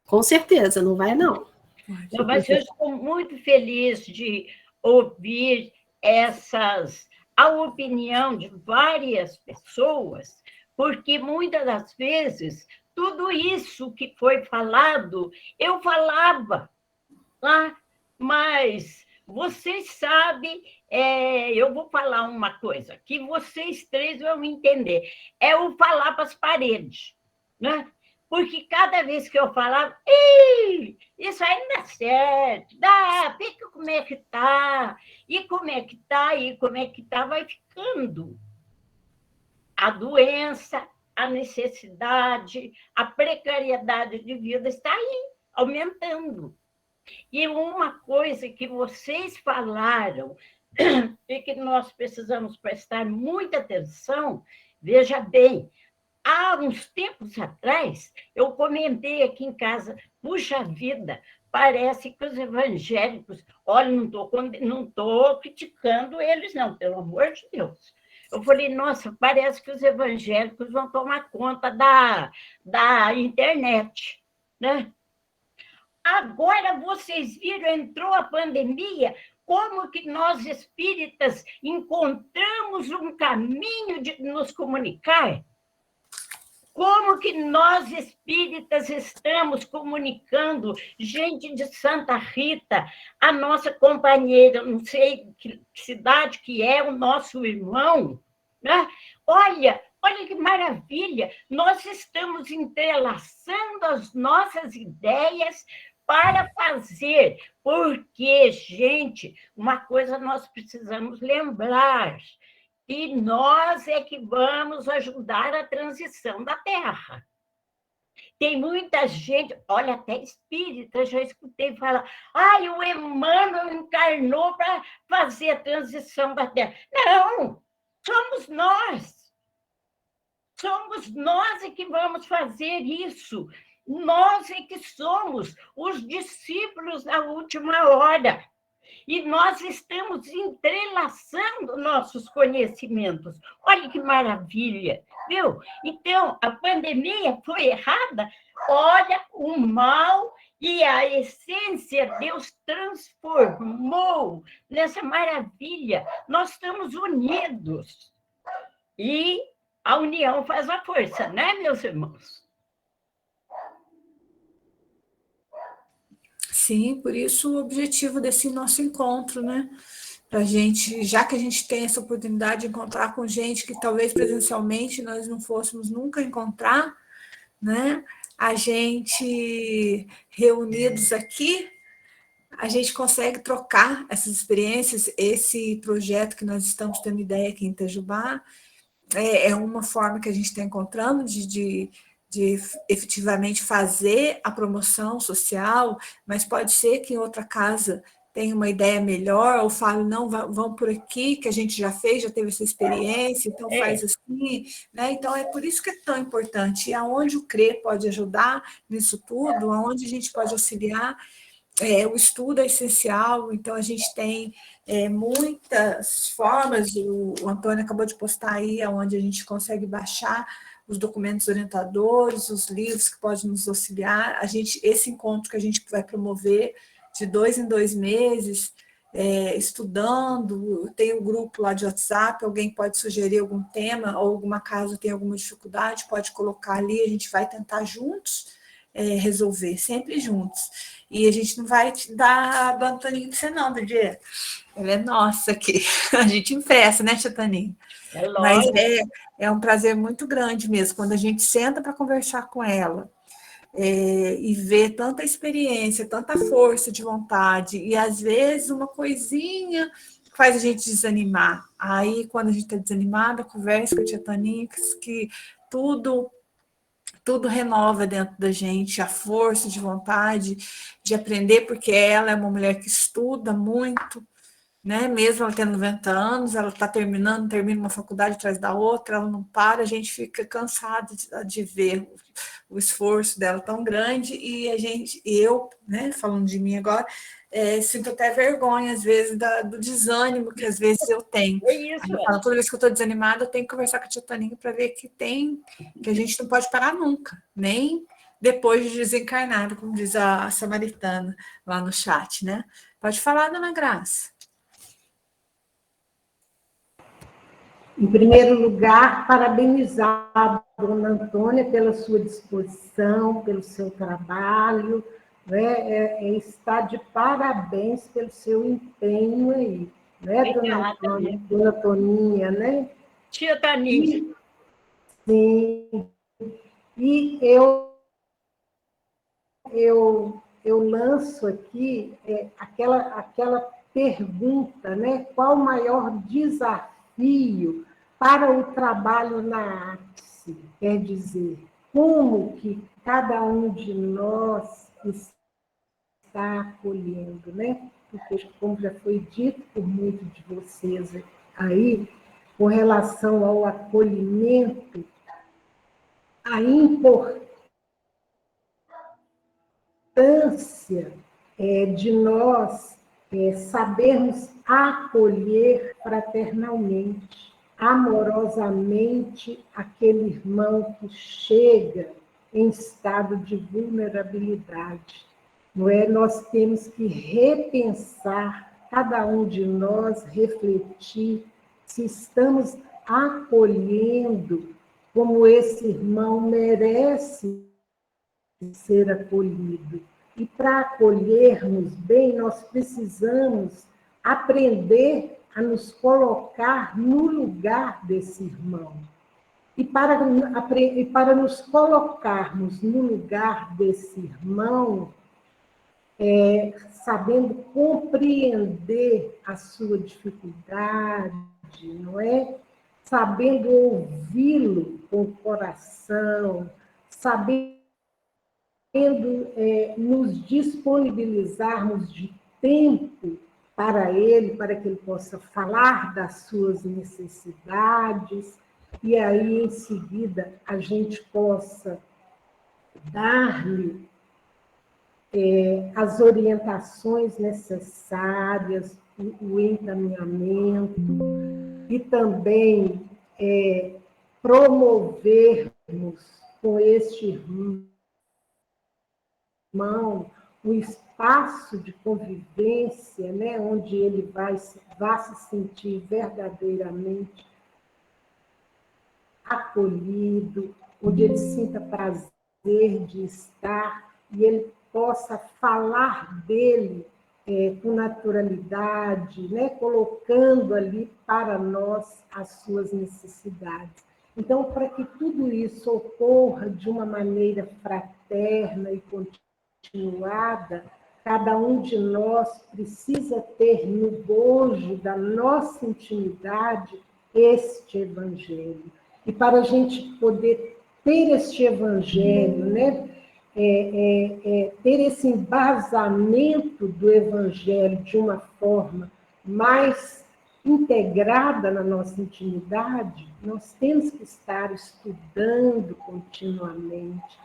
Com certeza, não vai, não. Mas eu estou muito feliz de ouvir a opinião de várias pessoas, porque muitas das vezes tudo isso que foi falado, eu falava lá, mas vocês sabem, eu vou falar uma coisa, que vocês três vão entender, é o falar para as paredes, né? Porque cada vez que eu falava, isso aí não dá certo, fica como é que tá, e como é que tá, e como é que tá, vai ficando. A doença, a necessidade, a precariedade de vida está aí, aumentando. E uma coisa que vocês falaram e que nós precisamos prestar muita atenção, veja bem, há uns tempos atrás, eu comentei aqui em casa, puxa vida, parece que os evangélicos, olha, não estou criticando eles não, pelo amor de Deus. Eu falei, nossa, parece que os evangélicos vão tomar conta da internet, né? Agora, vocês viram, entrou a pandemia, como que nós espíritas encontramos um caminho de nos comunicar? Como que nós espíritas estamos comunicando? Gente de Santa Rita, a nossa companheira, não sei que cidade que é, o nosso irmão, né? Olha que maravilha! Nós estamos entrelaçando as nossas ideias para fazer, porque, gente, uma coisa nós precisamos lembrar, e nós é que vamos ajudar a transição da Terra. Tem muita gente, olha, até espírita, já escutei falar, o Emmanuel encarnou para fazer a transição da Terra. Não, somos nós. Somos nós é que vamos fazer isso. Nós é que somos os discípulos da última hora. E nós estamos entrelaçando nossos conhecimentos. Olha que maravilha, viu? Então, a pandemia foi errada? Olha, o mal e a essência Deus transformou nessa maravilha. Nós estamos unidos. E a união faz a força, né, meus irmãos? Sim, por isso o objetivo desse nosso encontro, né? Para a gente, já que a gente tem essa oportunidade de encontrar com gente que talvez presencialmente nós não fôssemos nunca encontrar, né? A gente, reunidos aqui, a gente consegue trocar essas experiências. Esse projeto que nós estamos tendo ideia aqui em Itajubá é uma forma que a gente está encontrando de efetivamente fazer a promoção social, mas pode ser que em outra casa tenha uma ideia melhor, ou fale, não, vão por aqui, que a gente já fez, já teve essa experiência, então faz assim, né? Então é por isso que é tão importante. E aonde o CRE pode ajudar nisso tudo, aonde a gente pode auxiliar, o estudo é essencial, então a gente tem muitas formas, o Antônio acabou de postar aí, onde a gente consegue baixar os documentos orientadores, os livros que podem nos auxiliar. Esse encontro que a gente vai promover de 2 em 2 meses, estudando, tem um grupo lá de WhatsApp, alguém pode sugerir algum tema, ou alguma casa tem alguma dificuldade, pode colocar ali, a gente vai tentar juntos resolver, sempre juntos. E a gente não vai te dar do Antoninho para você não, Didier. Ela é nossa aqui. A gente empresta, né, Tia Taninha? Mas é um prazer muito grande mesmo, quando a gente senta para conversar com ela e vê tanta experiência, tanta força de vontade, e às vezes uma coisinha faz a gente desanimar. Aí, quando a gente está desanimada, conversa com a Tia Taninha, que tudo renova dentro da gente, a força de vontade de aprender, porque ela é uma mulher que estuda muito, né? Mesmo ela tendo 90 anos, ela está termina uma faculdade atrás da outra, ela não para, a gente fica cansado de ver o esforço dela tão grande, e eu, né, falando de mim agora, sinto até vergonha, às vezes, do desânimo que às vezes eu tenho. Toda vez que eu estou desanimada, eu tenho que conversar com a Tia Taninha para ver que a gente não pode parar nunca, nem depois de desencarnado, como diz a samaritana lá no chat, né? Pode falar, dona Graça. Em primeiro lugar, parabenizar a dona Antônia pela sua disposição, pelo seu trabalho, né? Está de parabéns pelo seu empenho aí, né, dona Antônia, dona Toninha, né? Tia Taninha. Sim. E eu lanço aqui aquela pergunta, né? Qual o maior desafio para o trabalho na AXE? Quer dizer, como que cada um de nós está acolhendo, né? Porque, como já foi dito por muitos de vocês aí, com relação ao acolhimento, a importância de nós sabermos acolher fraternalmente, amorosamente, aquele irmão que chega em estado de vulnerabilidade. Não é? Nós temos que repensar, cada um de nós refletir se estamos acolhendo como esse irmão merece ser acolhido. E para acolhermos bem, nós precisamos aprender a nos colocar no lugar desse irmão. E para nos colocarmos no lugar desse irmão, sabendo compreender a sua dificuldade, não é? Sabendo ouvi-lo com o coração, sabendo nos disponibilizarmos de tempo para ele, para que ele possa falar das suas necessidades, e aí, em seguida, a gente possa dar-lhe as orientações necessárias, o encaminhamento, e também promovermos com este irmão um espaço de convivência, né, onde ele vá se sentir verdadeiramente acolhido, onde ele sinta prazer de estar e ele possa falar dele com naturalidade, né, colocando ali para nós as suas necessidades. Então, para que tudo isso ocorra de uma maneira fraterna e continuada, cada um de nós precisa ter no bojo da nossa intimidade este evangelho. E para a gente poder ter este evangelho, né, ter esse embasamento do evangelho de uma forma mais integrada na nossa intimidade, nós temos que estar estudando continuamente.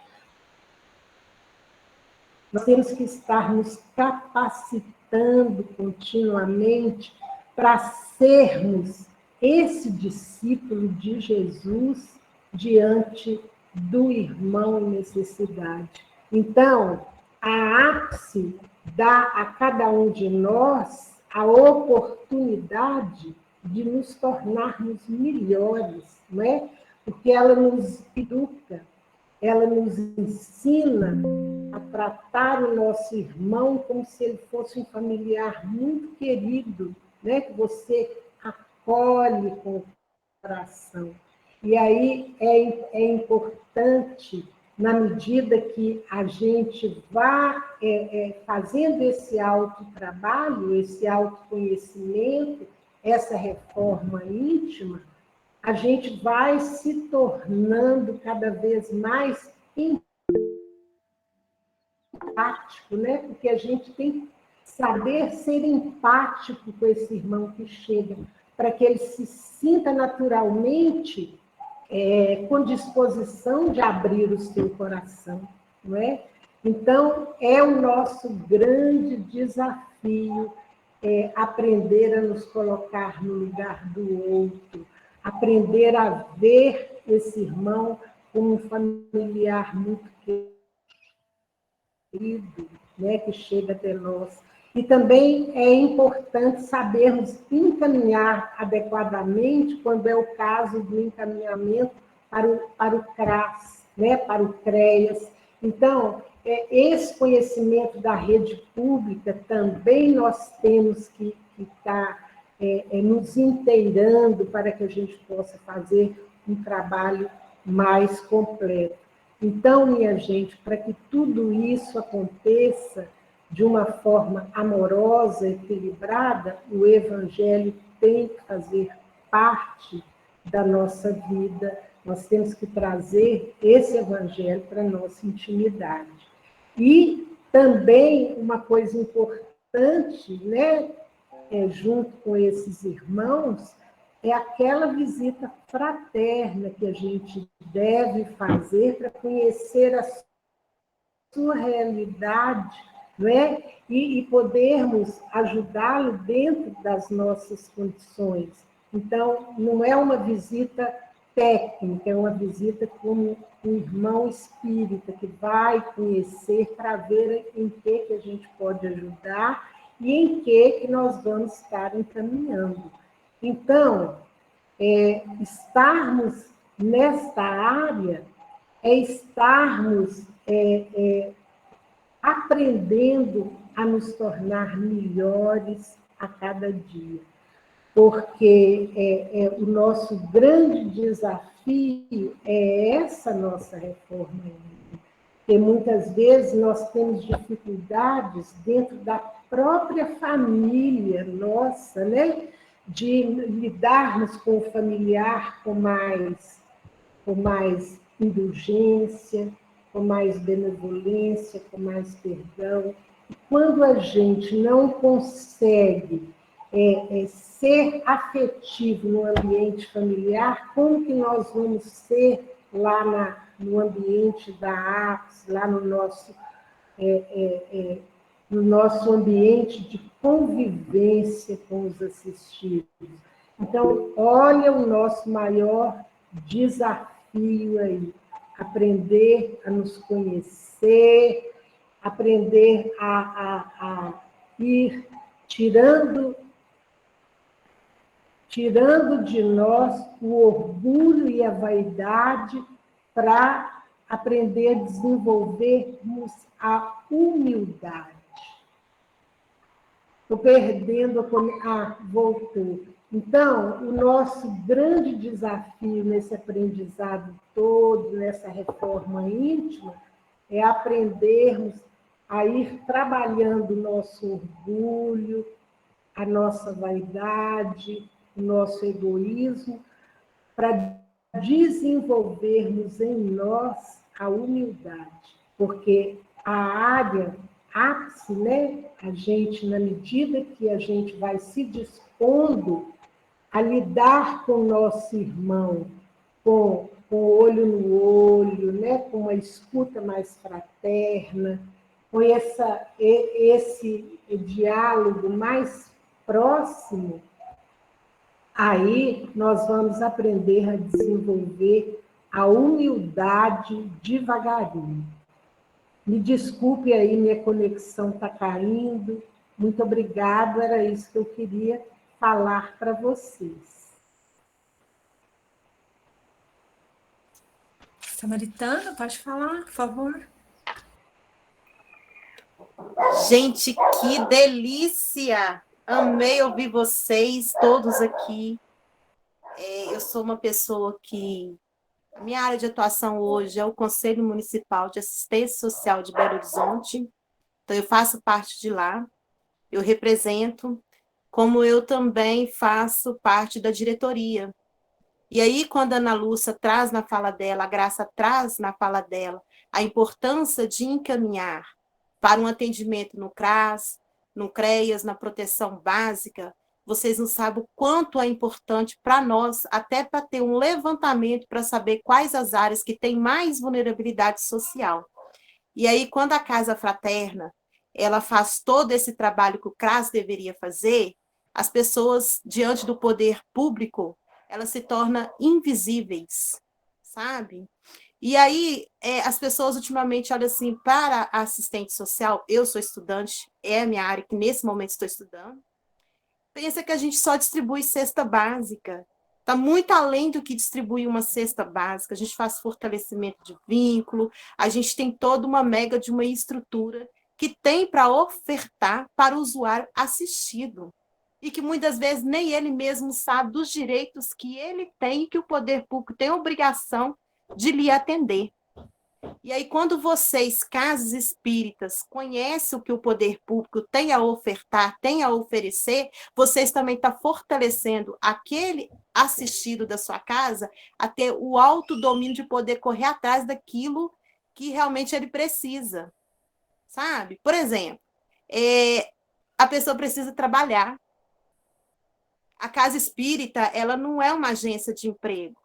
Nós temos que estar nos capacitando continuamente para sermos esse discípulo de Jesus diante do irmão em necessidade. Então, a ápice dá a cada um de nós a oportunidade de nos tornarmos melhores, não é? Porque ela nos educa, ela nos ensina a tratar o nosso irmão como se ele fosse um familiar muito querido, né? Que você acolhe com o coração. E aí é importante, na medida que a gente vá fazendo esse autotrabalho, esse autoconhecimento, essa reforma íntima, a gente vai se tornando cada vez mais empático, né? Porque a gente tem que saber ser empático com esse irmão que chega, para que ele se sinta naturalmente com disposição de abrir o seu coração, não é? Então, é o nosso grande desafio aprender a nos colocar no lugar do outro, aprender a ver esse irmão como um familiar muito querido, né, que chega até nós. E também é importante sabermos encaminhar adequadamente, quando é o caso do encaminhamento para o CRAS, né, para o CREAS. Então, esse conhecimento da rede pública também nós temos que estar nos inteirando para que a gente possa fazer um trabalho mais completo. Então, minha gente, para que tudo isso aconteça de uma forma amorosa, equilibrada, o Evangelho tem que fazer parte da nossa vida. Nós temos que trazer esse Evangelho para a nossa intimidade. E também uma coisa importante, né, junto com esses irmãos, é aquela visita fraterna que a gente deve fazer para conhecer a sua realidade, não é? E podermos ajudá-lo dentro das nossas condições. Então, não é uma visita técnica, é uma visita como um irmão espírita que vai conhecer para ver em que a gente pode ajudar e em que nós vamos estar encaminhando. Então, estarmos nesta área é estarmos aprendendo a nos tornar melhores a cada dia. Porque o nosso grande desafio é essa nossa reforma íntima. Porque muitas vezes nós temos dificuldades dentro da própria família nossa, né? De lidarmos com o familiar com mais indulgência, com mais benevolência, com mais perdão. E quando a gente não consegue ser afetivo no ambiente familiar, como que nós vamos ser lá no ambiente da APS, lá no nosso ambiente de convivência com os assistidos? Então, olha o nosso maior desafio aí, aprender a nos conhecer, aprender a ir tirando de nós o orgulho e a vaidade para aprender a desenvolvermos a humildade. Estou perdendo voltou. Então, o nosso grande desafio nesse aprendizado todo, nessa reforma íntima, é aprendermos a ir trabalhando o nosso orgulho, a nossa vaidade, o nosso egoísmo, para desenvolvermos em nós a humildade, porque a área ápice, né, a gente, na medida que a gente vai se dispondo a lidar com o nosso irmão, com o olho no olho, né, com uma escuta mais fraterna, com esse diálogo mais próximo, aí nós vamos aprender a desenvolver a humildade devagarinho. Me desculpe aí, minha conexão está caindo. Muito obrigada, era isso que eu queria falar para vocês. Samaritana, pode falar, por favor? Gente, que delícia! Amei ouvir vocês todos aqui. Eu sou uma pessoa que... A minha área de atuação hoje é o Conselho Municipal de Assistência Social de Belo Horizonte. Então, eu faço parte de lá. Eu represento, como eu também faço parte da diretoria. E aí, quando a Ana Lúcia traz na fala dela, a Graça traz na fala dela, a importância de encaminhar para um atendimento no CRAS, no CREAS, na proteção básica, vocês não sabem o quanto é importante para nós, até para ter um levantamento para saber quais as áreas que têm mais vulnerabilidade social. E aí, quando a Casa Fraterna, ela faz todo esse trabalho que o CRAS deveria fazer, as pessoas, diante do poder público, elas se tornam invisíveis, sabe? E aí, as pessoas ultimamente olham assim, para a assistente social, eu sou estudante, é a minha área que nesse momento estou estudando, pensa que a gente só distribui cesta básica, está muito além do que distribuir uma cesta básica, a gente faz fortalecimento de vínculo, a gente tem toda uma mega de uma estrutura que tem para ofertar para o usuário assistido, e que muitas vezes nem ele mesmo sabe dos direitos que ele tem e que o poder público tem a obrigação de lhe atender. E aí, quando vocês, casas espíritas, conhecem o que o poder público tem a ofertar, tem a oferecer, vocês também estão fortalecendo aquele assistido da sua casa a ter o autodomínio de poder correr atrás daquilo que realmente ele precisa, sabe? Por exemplo, a pessoa precisa trabalhar. A casa espírita, ela não é uma agência de emprego,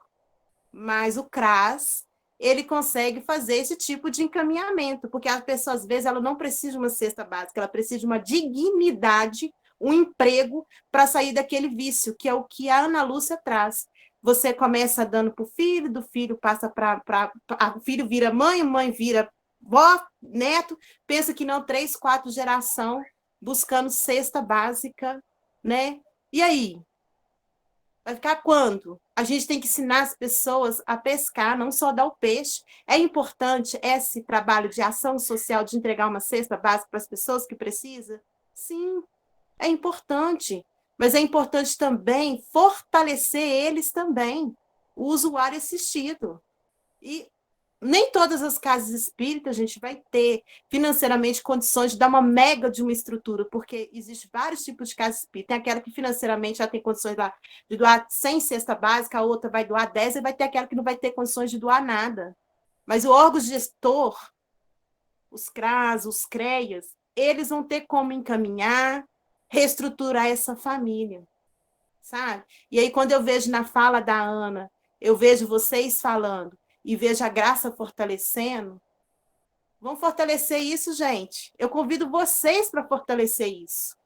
mas o CRAS, ele consegue fazer esse tipo de encaminhamento, porque a pessoa, às vezes, ela não precisa de uma cesta básica, ela precisa de uma dignidade, um emprego para sair daquele vício, que é o que a Ana Lúcia traz. Você começa dando para o filho, do filho passa para... O filho vira mãe, mãe vira vó, neto, pensa que não, 3, 4 geração buscando cesta básica, né? E aí? Vai ficar quando? A gente tem que ensinar as pessoas a pescar, não só dar o peixe. É importante esse trabalho de ação social, de entregar uma cesta básica para as pessoas que precisam? Sim, é importante. Mas é importante também fortalecer eles também, o usuário assistido. E nem todas as casas espíritas a gente vai ter financeiramente condições de dar uma mega de uma estrutura, porque existem vários tipos de casas espíritas. Tem aquela que financeiramente já tem condições de doar 100 cesta básica, a outra vai doar 10, e vai ter aquela que não vai ter condições de doar nada. Mas o órgão gestor, os CRAS, os CREAS, eles vão ter como encaminhar, reestruturar essa família, sabe? E aí, quando eu vejo na fala da Ana, eu vejo vocês falando, e vejo a Graça fortalecendo, vamos fortalecer isso, gente. Eu convido vocês para fortalecer isso.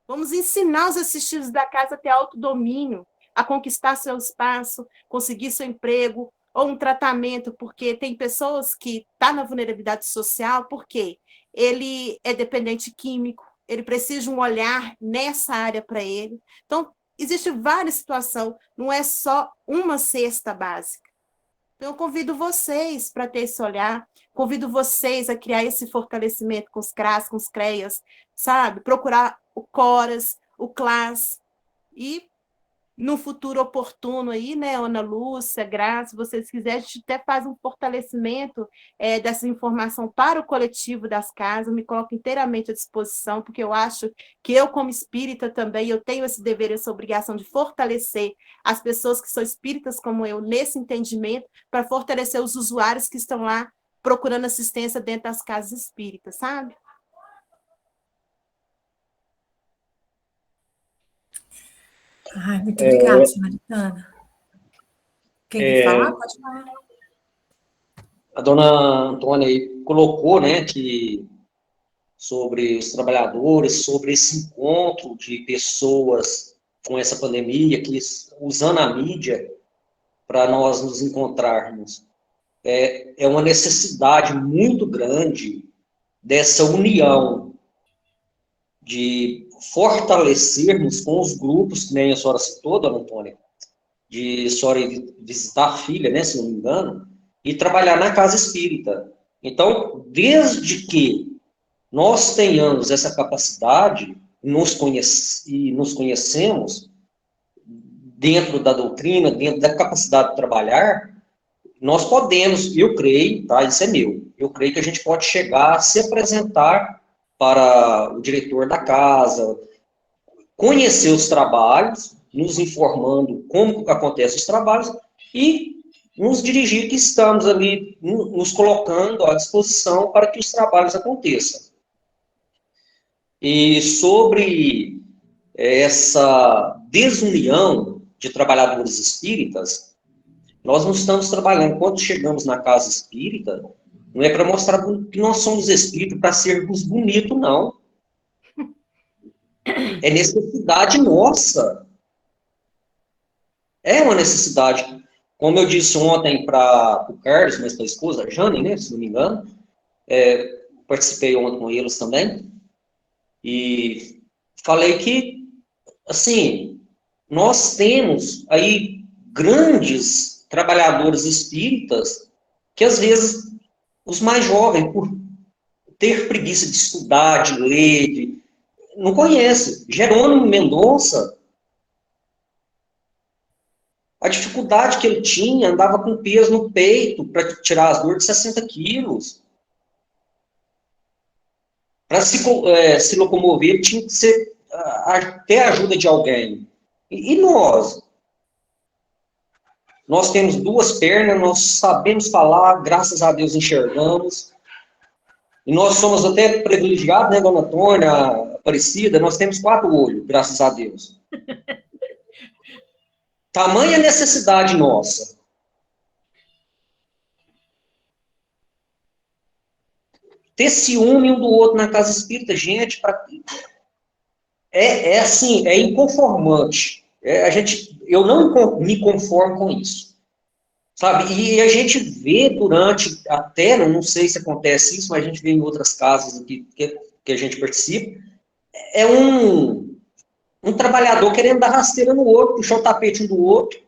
Vamos ensinar os assistidos da casa a ter autodomínio, a conquistar seu espaço, conseguir seu emprego, ou um tratamento, porque tem pessoas que estão na vulnerabilidade social, porque ele é dependente químico, ele precisa de um olhar nessa área para ele. Então, existe várias situações, não é só uma cesta básica. Então, eu convido vocês para ter esse olhar, convido vocês a criar esse fortalecimento com os CRAS, com os CREAS, sabe? Procurar o CORAS, o CLAS, E no futuro oportuno aí, né, Ana Lúcia, Graça, se vocês quiserem, a gente até faz um fortalecimento dessa informação para o coletivo das casas, me coloco inteiramente à disposição, porque eu acho que eu, como espírita também, eu tenho esse dever, essa obrigação de fortalecer as pessoas que são espíritas como eu, nesse entendimento, para fortalecer os usuários que estão lá procurando assistência dentro das casas espíritas, sabe? Ai, muito obrigada, Samaritana. Quem quer falar? Pode falar. A dona Antônia aí colocou, né, que sobre os trabalhadores, sobre esse encontro de pessoas com essa pandemia, que usando a mídia para nós nos encontrarmos. É uma necessidade muito grande dessa união, de fortalecermos com os grupos, que nem a senhora citou, dona Antônia, de a senhora visitar a filha, né, se não me engano, e trabalhar na casa espírita. Então, desde que nós tenhamos essa capacidade, e nos conhecemos, dentro da doutrina, dentro da capacidade de trabalhar, nós podemos, eu creio, tá, isso é meu, eu creio que a gente pode chegar a se apresentar para o diretor da casa, conhecer os trabalhos, nos informando como acontecem os trabalhos e nos dirigir que estamos ali, nos colocando à disposição para que os trabalhos aconteçam. E sobre essa desunião de trabalhadores espíritas, nós não estamos trabalhando, quando chegamos na casa espírita, não é para mostrar que nós somos espíritos para sermos bonitos, não. É necessidade nossa. É uma necessidade. Como eu disse ontem para o Carlos, mas para a esposa, a Jane, né, se não me engano, participei ontem com eles também, e falei que, assim, nós temos aí grandes trabalhadores espíritas que, às vezes, os mais jovens, por ter preguiça de estudar, de ler, não conhece. Jerônimo Mendonça, a dificuldade que ele tinha, andava com peso no peito para tirar as dores de 60 quilos. Para se locomover, tinha que ser ter a ajuda de alguém. E nós? Nós temos 2 pernas, nós sabemos falar, graças a Deus enxergamos. E nós somos até privilegiados, né, dona Antônia, Aparecida, nós temos 4 olhos, graças a Deus. Tamanha necessidade nossa. Ter ciúme um do outro na casa espírita, gente, assim, é inconformante. Eu não me conformo com isso. Sabe? E a gente vê durante, até, não sei se acontece isso, mas a gente vê em outras casas aqui, que a gente participa, é um trabalhador querendo dar rasteira no outro, puxar o tapete um do outro.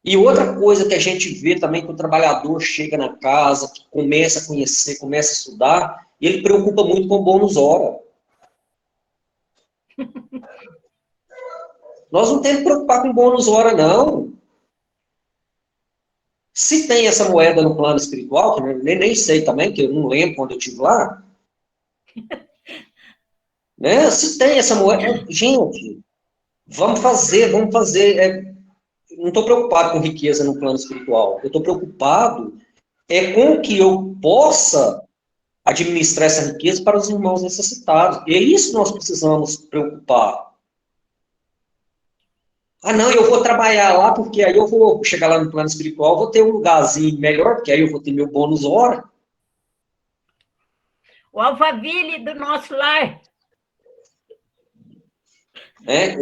E outra coisa que a gente vê também, que o trabalhador chega na casa, que começa a conhecer, começa a estudar, e ele preocupa muito com o bônus hora. Nós não temos que preocupar com bônus hora, não. Se tem essa moeda no plano espiritual, que eu nem sei também, que eu não lembro quando eu estive lá, né? Se tem essa moeda, gente, vamos fazer. Não estou preocupado com riqueza no plano espiritual. Eu estou preocupado com que eu possa administrar essa riqueza para os irmãos necessitados. E é isso que nós precisamos preocupar. Ah, não, eu vou trabalhar lá, porque aí eu vou chegar lá no plano espiritual, vou ter um lugarzinho melhor, porque aí eu vou ter meu bônus hora. O Alphaville do nosso lar.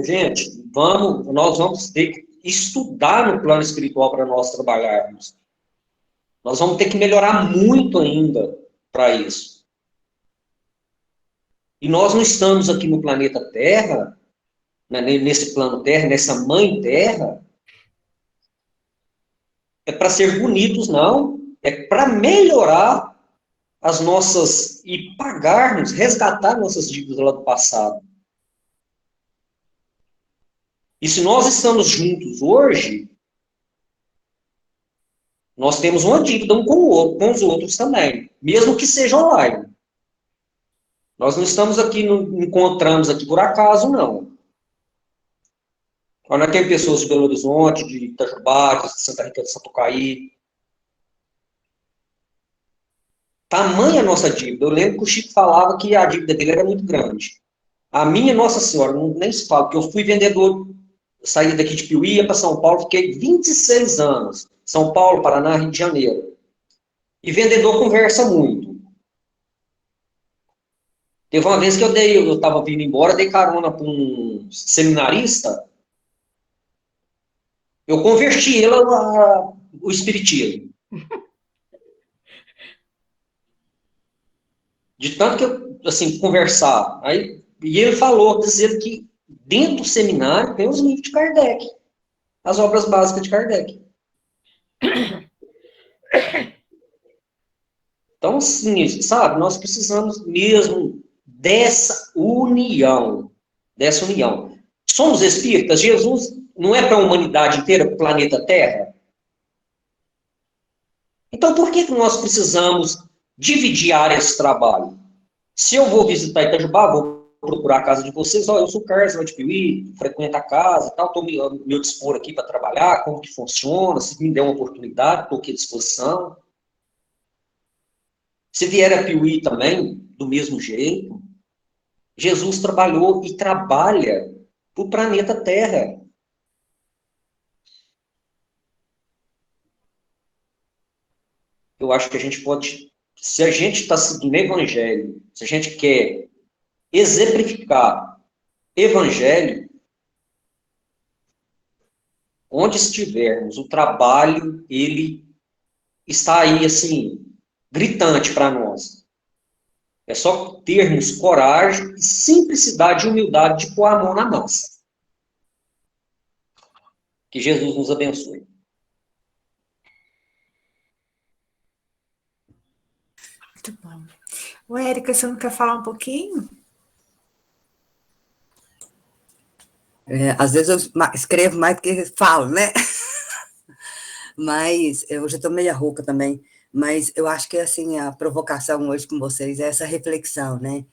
Gente, nós vamos ter que estudar no plano espiritual para nós trabalharmos. Nós vamos ter que melhorar muito ainda para isso. E nós não estamos aqui no planeta Terra, nesse plano Terra, nessa mãe Terra, é para ser bonitos, não. É para melhorar as nossas, e pagarmos, resgatar nossas dívidas lá do passado. E se nós estamos juntos hoje, nós temos uma dívida um com o outro, com os outros também, mesmo que seja online. Nós não estamos aqui, encontramos aqui por acaso, não. Nós temos pessoas de Belo Horizonte, de Itajubá, de Santa Rita de Sapucaí. Tamanha a nossa dívida. Eu lembro que o Chico falava que a dívida dele era muito grande. A minha, Nossa Senhora, nem se fala, porque eu fui vendedor, saí daqui de Piuí, ia para São Paulo, fiquei 26 anos. São Paulo, Paraná, Rio de Janeiro. E vendedor conversa muito. Teve uma vez que eu estava vindo embora, dei carona para um seminarista, eu converti ele ao espiritismo. De tanto que eu, assim, conversar. Aí, e ele falou, dizendo que dentro do seminário tem os livros de Kardec, as obras básicas de Kardec. Então, assim, sabe, nós precisamos mesmo dessa união. Dessa união. Somos espíritas, Jesus não é para a humanidade inteira, para o planeta Terra? Então, por que nós precisamos dividir áreas de trabalho? Se eu vou visitar Itajubá, vou procurar a casa de vocês, eu sou o Carlos de Piuí, frequento a casa, tal, estou me dispor aqui para trabalhar, como que funciona, se me der uma oportunidade, estou aqui à disposição. Se vier a Piuí também, do mesmo jeito. Jesus trabalhou e trabalha para o planeta Terra. Eu acho que a gente pode, se a gente está seguindo o Evangelho, se a gente quer exemplificar Evangelho, onde estivermos, o trabalho, ele está aí, assim, gritante para nós. É só termos coragem, simplicidade e humildade de pôr a mão na massa. Que Jesus nos abençoe. Muito bom. Ô, Érica, você não quer falar um pouquinho? Às vezes eu escrevo mais do que falo, né? Mas eu já estou meio rouca também. Mas eu acho que assim, a provocação hoje com vocês é essa reflexão, né?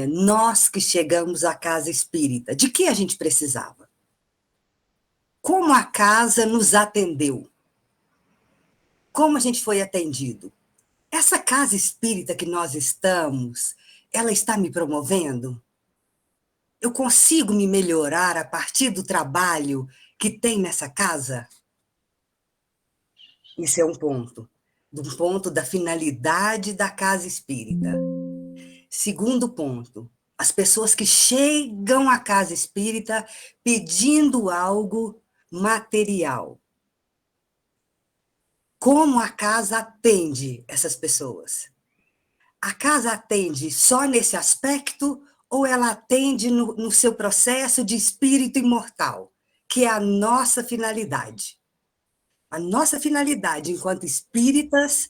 Nós que chegamos à casa espírita, de que a gente precisava? Como a casa nos atendeu? Como a gente foi atendido? Essa casa espírita que nós estamos, ela está me promovendo? Eu consigo me melhorar a partir do trabalho que tem nessa casa? Isso é um ponto. Do ponto da finalidade da casa espírita. Segundo ponto, as pessoas que chegam à casa espírita pedindo algo material. Como a casa atende essas pessoas? A casa atende só nesse aspecto ou ela atende no seu processo de espírito imortal, que é a nossa finalidade? A nossa finalidade enquanto espíritas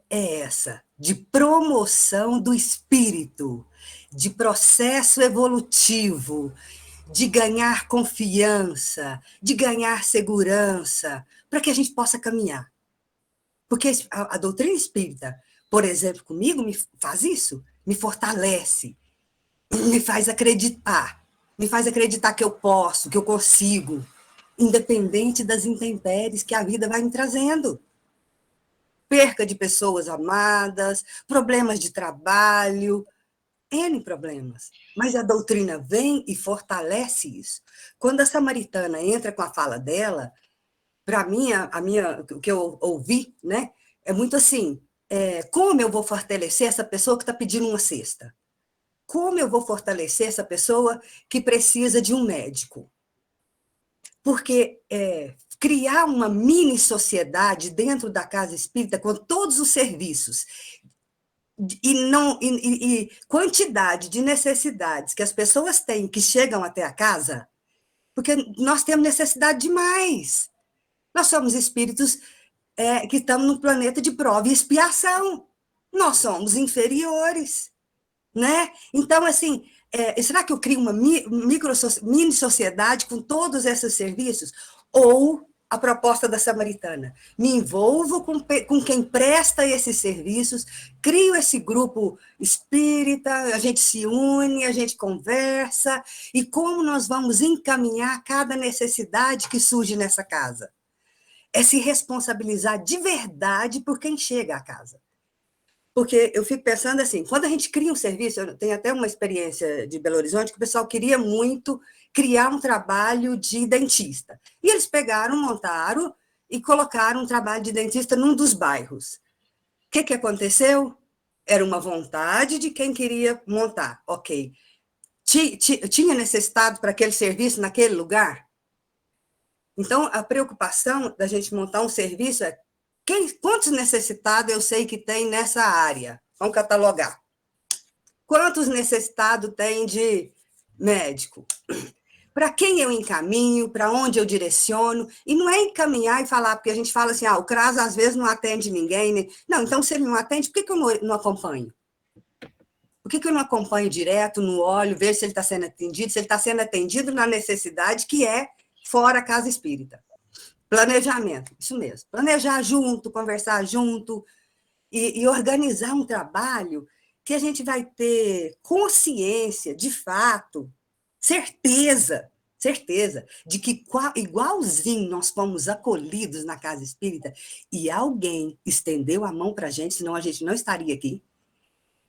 é essa, de promoção do espírito, de processo evolutivo, de ganhar confiança, de ganhar segurança, para que a gente possa caminhar. Porque a doutrina espírita, por exemplo, comigo, me faz isso, me fortalece, me faz acreditar que eu posso, que eu consigo, independente das intempéries que a vida vai me trazendo. Perca de pessoas amadas, problemas de trabalho, N problemas. Mas a doutrina vem e fortalece isso. Quando a samaritana entra com a fala dela, para mim, o que eu ouvi, né, é muito assim, como eu vou fortalecer essa pessoa que está pedindo uma cesta? Como eu vou fortalecer essa pessoa que precisa de um médico? Porque criar uma mini sociedade dentro da casa espírita com todos os serviços e quantidade de necessidades que as pessoas têm que chegam até a casa, porque nós temos necessidade demais. Nós somos espíritos que estamos num planeta de prova e expiação. nós somos inferiores, né? Então, assim, será que eu crio uma mini sociedade com todos esses serviços? Ou a proposta da Samaritana, me envolvo com quem presta esses serviços, crio esse grupo espírita, a gente se une, a gente conversa, e como nós vamos encaminhar cada necessidade que surge nessa casa? É se responsabilizar de verdade por quem chega à casa. Porque eu fico pensando assim, quando a gente cria um serviço, eu tenho até uma experiência de Belo Horizonte, que o pessoal queria muito criar um trabalho de dentista. E eles pegaram, montaram e colocaram um trabalho de dentista num dos bairros. O que aconteceu? Era uma vontade de quem queria montar. Ok. Tinha necessitado para aquele serviço naquele lugar? Então, a preocupação da gente montar um serviço é quantos necessitados eu sei que tem nessa área? Vamos catalogar. Quantos necessitados tem de médico? Para quem eu encaminho? Para onde eu direciono? E não é encaminhar e falar, porque a gente fala assim, o CRAS às vezes não atende ninguém. Né? Não, então se ele não atende, por que eu não acompanho? Por que eu não acompanho direto, no olho, ver se ele está sendo atendido, se ele está sendo atendido na necessidade que é fora a casa espírita? Planejamento, isso mesmo. Planejar junto, conversar junto e organizar um trabalho que a gente vai ter consciência, de fato, certeza de que igualzinho nós fomos acolhidos na casa espírita e alguém estendeu a mão para a gente, senão a gente não estaria aqui.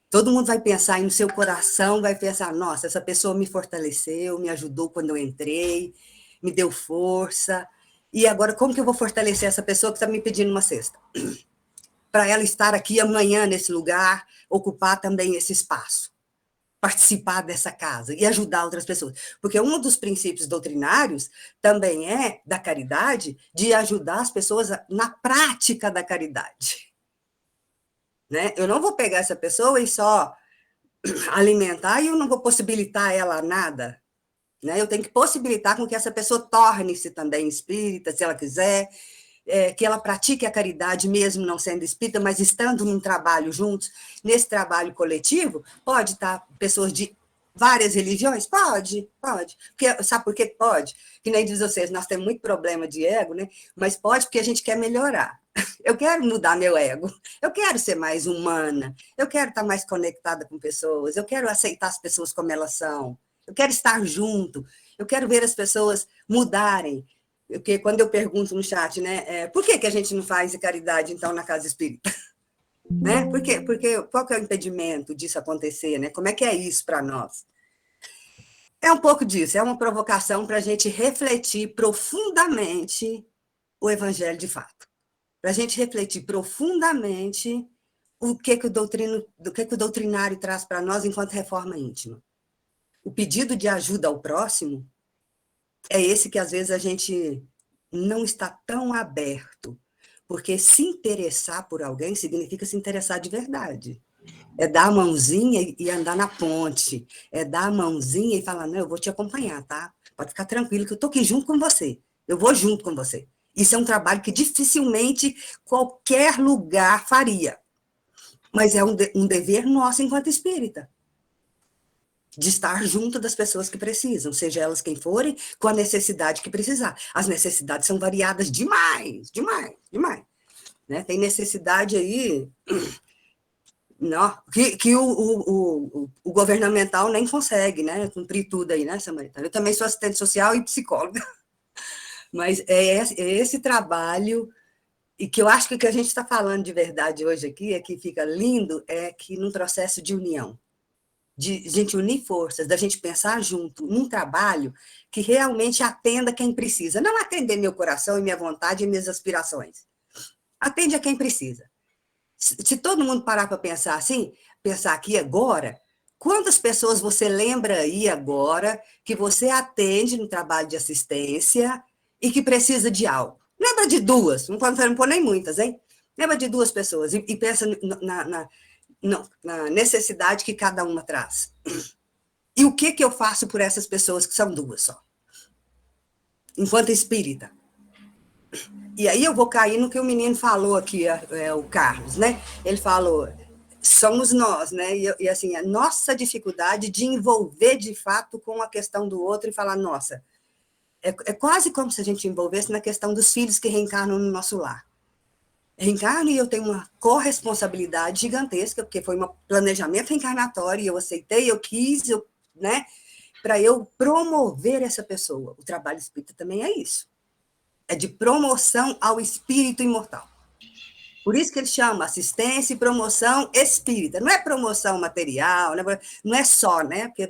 Todo mundo vai pensar no seu coração, vai pensar, nossa, essa pessoa me fortaleceu, me ajudou quando eu entrei, me deu força. E agora, como que eu vou fortalecer essa pessoa que está me pedindo uma cesta? Para ela estar aqui amanhã nesse lugar, ocupar também esse espaço, participar dessa casa e ajudar outras pessoas. Porque um dos princípios doutrinários também é da caridade, de ajudar as pessoas na prática da caridade. Né? Eu não vou pegar essa pessoa e só alimentar e eu não vou possibilitar ela nada. Né? Eu tenho que possibilitar com que essa pessoa torne-se também espírita, se ela quiser, que ela pratique a caridade, mesmo não sendo espírita, mas estando num trabalho juntos, nesse trabalho coletivo, pode estar pessoas de várias religiões? Pode. Porque, sabe por que pode? Que nem diz vocês, nós temos muito problema de ego, né? Mas pode porque a gente quer melhorar. Eu quero mudar meu ego, eu quero ser mais humana, eu quero estar mais conectada com pessoas, eu quero aceitar as pessoas como elas são. Eu quero estar junto, eu quero ver as pessoas mudarem. Porque quando eu pergunto no chat, né, por que a gente não faz caridade, então, na casa espírita? Né? Porque qual que é o impedimento disso acontecer? Né? Como é que é isso para nós? É um pouco disso, é uma provocação para a gente refletir profundamente o evangelho de fato. Para a gente refletir profundamente o que o doutrinário traz para nós enquanto reforma íntima. O pedido de ajuda ao próximo é esse que, às vezes, a gente não está tão aberto, porque se interessar por alguém significa se interessar de verdade. É dar a mãozinha e andar na ponte, é dar a mãozinha e falar, não, eu vou te acompanhar, tá? Pode ficar tranquilo que eu estou aqui junto com você, eu vou junto com você. Isso é um trabalho que dificilmente qualquer lugar faria, mas é um dever nosso enquanto espírita, de estar junto das pessoas que precisam, seja elas quem forem, com a necessidade que precisar. As necessidades são variadas demais. Né? Tem necessidade aí não, que o governamental nem consegue, né, cumprir tudo aí, né, Samaritana? Eu também sou assistente social e psicóloga, mas é esse trabalho, e que eu acho que o que a gente está falando de verdade hoje aqui, é que fica lindo, é que num processo de união, de gente unir forças, da gente pensar junto num trabalho que realmente atenda quem precisa. Não atender meu coração e minha vontade e minhas aspirações. Atende a quem precisa. Se todo mundo parar para pensar assim, pensar aqui agora, quantas pessoas você lembra aí agora que você atende no trabalho de assistência e que precisa de algo? Lembra de duas, não pode nem muitas, hein? Lembra de duas pessoas e pensa na necessidade que cada uma traz. E o que eu faço por essas pessoas que são duas só? Enquanto espírita. E aí eu vou cair no que o menino falou aqui, o Carlos, né? Ele falou, somos nós, né? E assim, a nossa dificuldade de envolver de fato com a questão do outro e falar, nossa, é quase como se a gente envolvesse na questão dos filhos que reencarnam no nosso lar. Reencarno e eu tenho uma corresponsabilidade gigantesca, porque foi um planejamento reencarnatório, e eu aceitei, eu quis, né? Para eu promover essa pessoa. O trabalho espírita também é isso. É de promoção ao espírito imortal. Por isso que ele chama assistência e promoção espírita. Não é promoção material, não é só, né? Porque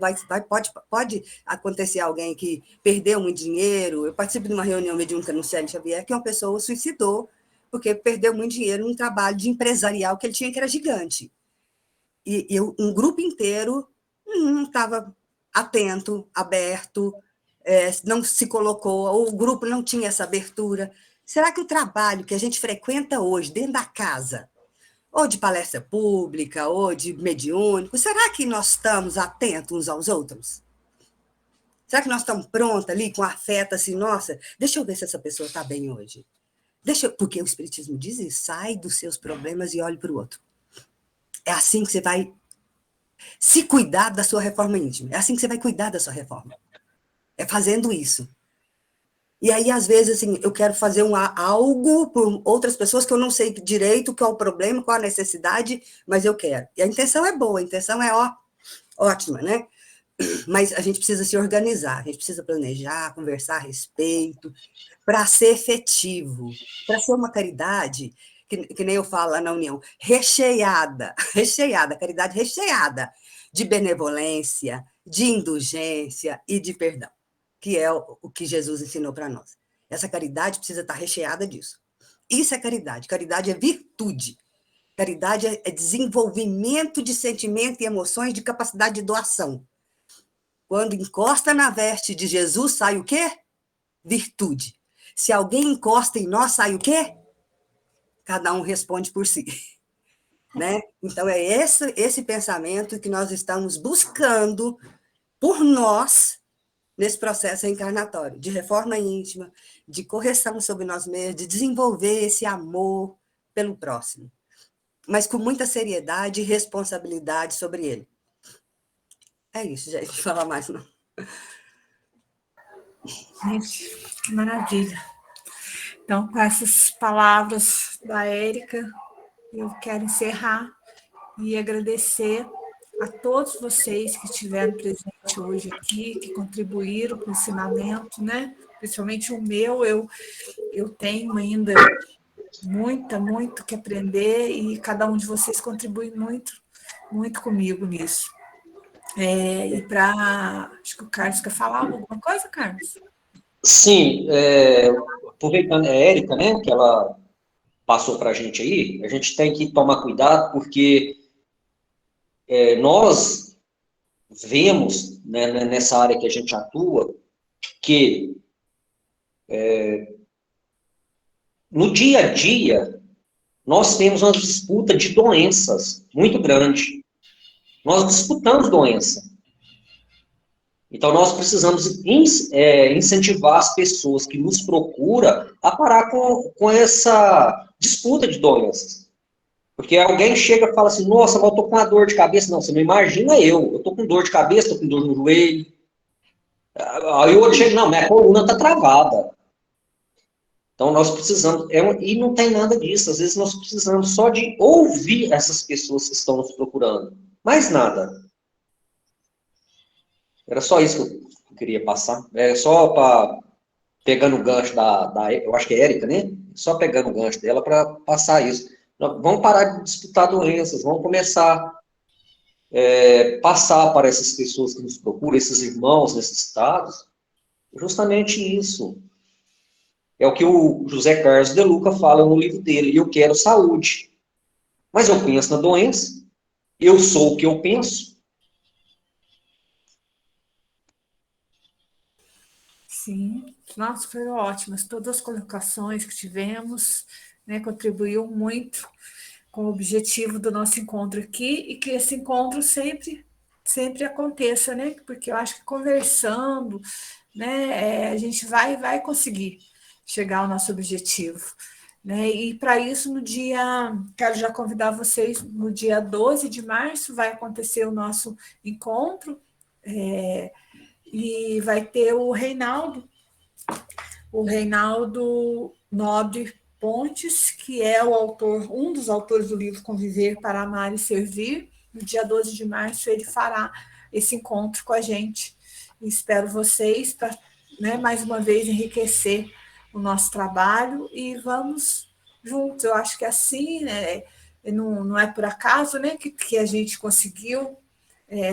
pode acontecer alguém que perdeu muito dinheiro. Eu participo de uma reunião mediúnica no Célio Xavier, que uma pessoa suicidou porque perdeu muito dinheiro num trabalho de empresarial que ele tinha, que era gigante. E um grupo inteiro não estava atento, aberto, não se colocou, ou o grupo não tinha essa abertura. Será que o trabalho que a gente frequenta hoje, dentro da casa, ou de palestra pública, ou de mediúnico, será que nós estamos atentos uns aos outros? Será que nós estamos prontos ali, com afeto, assim, nossa, deixa eu ver se essa pessoa está bem hoje. Porque o Espiritismo diz isso, sai dos seus problemas e olhe para o outro. É assim que você vai se cuidar da sua reforma íntima. É assim que você vai cuidar da sua reforma. É fazendo isso. E aí, às vezes, assim, eu quero fazer algo por outras pessoas que eu não sei direito qual é o problema, qual a necessidade, mas eu quero. E a intenção é boa, a intenção é ótima, né? Mas a gente precisa se organizar, a gente precisa planejar, conversar a respeito, para ser efetivo, para ser uma caridade, que nem eu falo lá na União, recheada, caridade recheada de benevolência, de indulgência e de perdão, que é o que Jesus ensinou para nós. Essa caridade precisa estar recheada disso. Isso é caridade. Caridade é virtude. Caridade é desenvolvimento de sentimento e emoções, de capacidade de doação. Quando encosta na veste de Jesus, sai o quê? Virtude. Se alguém encosta em nós, sai o quê? Cada um responde por si. Né? Então, é esse pensamento que nós estamos buscando por nós nesse processo reencarnatório, de reforma íntima, de correção sobre nós mesmos, de desenvolver esse amor pelo próximo, mas com muita seriedade e responsabilidade sobre ele. É isso, gente, não vou falar mais, não. Gente, que maravilha. Então, com essas palavras da Érica, eu quero encerrar e agradecer a todos vocês que estiveram presentes hoje aqui, que contribuíram com o ensinamento, né? Principalmente o meu, eu tenho ainda muito que aprender, e cada um de vocês contribui muito comigo nisso. Acho que o Carlos quer falar alguma coisa, Carlos? Sim, aproveitando a Érica, né, que ela passou para a gente tem que tomar cuidado, porque nós vemos, né, nessa área que a gente atua, que no dia a dia nós temos uma disputa de doenças muito grande. Nós disputamos doença. Então, nós precisamos incentivar as pessoas que nos procuram a parar com essa disputa de doenças. Porque alguém chega e fala assim, nossa, mas eu estou com uma dor de cabeça. Não, você não imagina eu estou com dor de cabeça, estou com dor no joelho. Aí o outro chega, não, minha coluna está travada. Então, nós precisamos, e não tem nada disso, às vezes nós precisamos só de ouvir essas pessoas que estão nos procurando. Mais nada. Era só isso que eu queria passar. Era só para pegando o gancho eu acho que é Érica, né? Só pegando o gancho dela para passar isso. Vamos parar de disputar doenças, vamos começar a passar para essas pessoas que nos procuram, esses irmãos necessitados, justamente isso. É o que o José Carlos de Luca fala no livro dele, eu quero saúde. Mas eu penso na doença, eu sou o que eu penso. Sim, nossa, foram ótimas. Todas as colocações que tivemos, né, contribuiu muito com o objetivo do nosso encontro aqui, e que esse encontro sempre aconteça, né? Porque eu acho que conversando, né, a gente vai conseguir chegar ao nosso objetivo, né? E para isso, quero já convidar vocês, no dia 12 de março vai acontecer o nosso encontro, e vai ter o Reinaldo Nobre Pontes, que é um dos autores do livro Conviver para Amar e Servir. No dia 12 de março ele fará esse encontro com a gente. E espero vocês para, né, mais uma vez enriquecer o nosso trabalho, e vamos juntos. Eu acho que assim, né, não é por acaso, né, que a gente conseguiu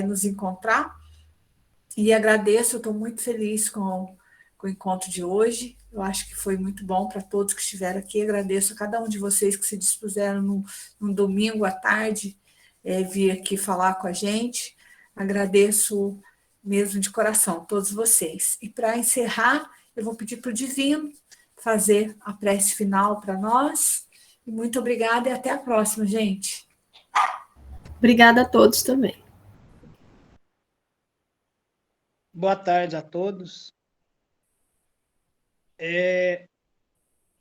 nos encontrar. E agradeço, eu estou muito feliz com o encontro de hoje. Eu acho que foi muito bom para todos que estiveram aqui. Agradeço a cada um de vocês que se dispuseram num domingo à tarde vir aqui falar com a gente. Agradeço mesmo de coração todos vocês. E para encerrar, eu vou pedir para o Divino fazer a prece final para nós. E muito obrigada e até a próxima, gente. Obrigada a todos também. Boa tarde a todos.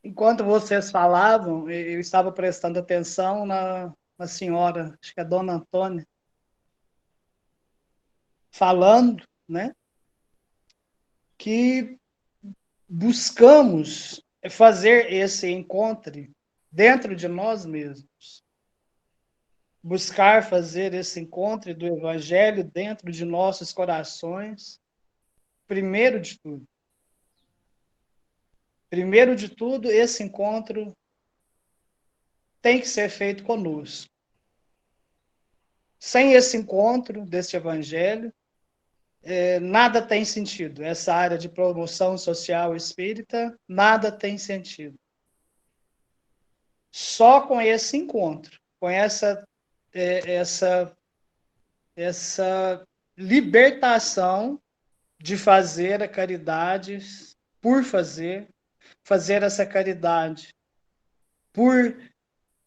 Enquanto vocês falavam, eu estava prestando atenção na senhora, acho que é a Dona Antônia, falando, né, que buscamos fazer esse encontro dentro de nós mesmos. Buscar fazer esse encontro do Evangelho dentro de nossos corações, primeiro de tudo. Primeiro de tudo, esse encontro tem que ser feito conosco. Sem esse encontro deste Evangelho, nada tem sentido. Essa área de promoção social espírita, nada tem sentido. Só com esse encontro, com essa libertação de fazer a caridade por fazer essa caridade por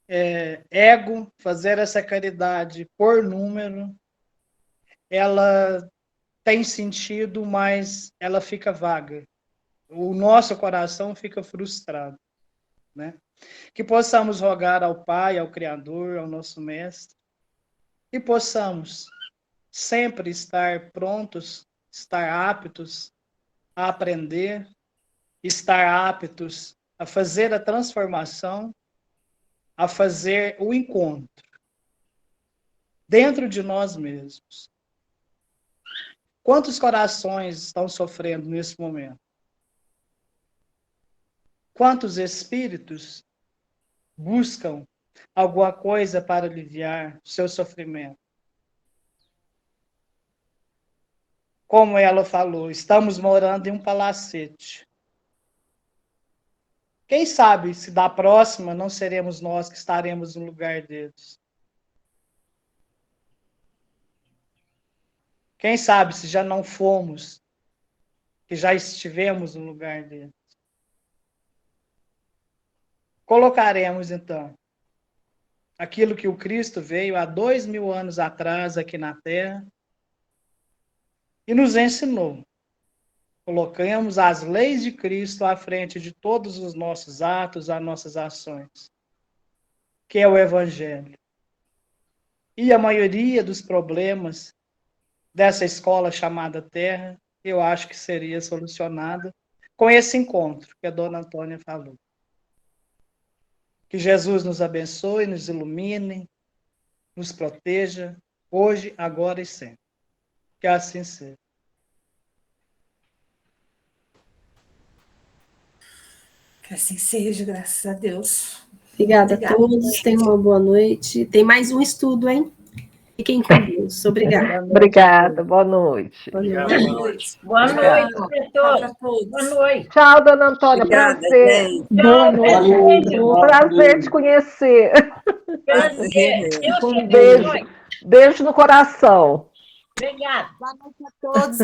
ego, fazer essa caridade por número, ela tem sentido, mas ela fica vaga. O nosso coração fica frustrado, né? Que possamos rogar ao Pai, ao Criador, ao nosso Mestre, e possamos sempre estar prontos, estar aptos a aprender, estar aptos a fazer a transformação, a fazer o encontro dentro de nós mesmos. Quantos corações estão sofrendo nesse momento? Quantos espíritos buscam alguma coisa para aliviar o seu sofrimento? Como ela falou, estamos morando em um palacete. Quem sabe se da próxima não seremos nós que estaremos no lugar deles? Quem sabe se já não fomos, que já estivemos no lugar deles? Colocaremos, então, aquilo que o Cristo veio há 2000 anos atrás aqui na Terra e nos ensinou. Colocamos as leis de Cristo à frente de todos os nossos atos, as nossas ações, que é o Evangelho. E a maioria dos problemas dessa escola chamada Terra, eu acho que seria solucionada com esse encontro que a Dona Antônia falou. Que Jesus nos abençoe, nos ilumine, nos proteja, hoje, agora e sempre. Que assim seja. Que assim seja, graças a Deus. Obrigada a todos, tenham uma boa noite. Tem mais um estudo, hein? Fiquem com Deus. Obrigada. Obrigada, boa noite. Boa noite. Boa noite para todos. Boa noite. Tchau, Dona Antônia. Obrigada, prazer. gente. Boa noite. Um prazer te conhecer. Prazer. Um beijo. Beijo no coração. Obrigada. Boa noite a todos.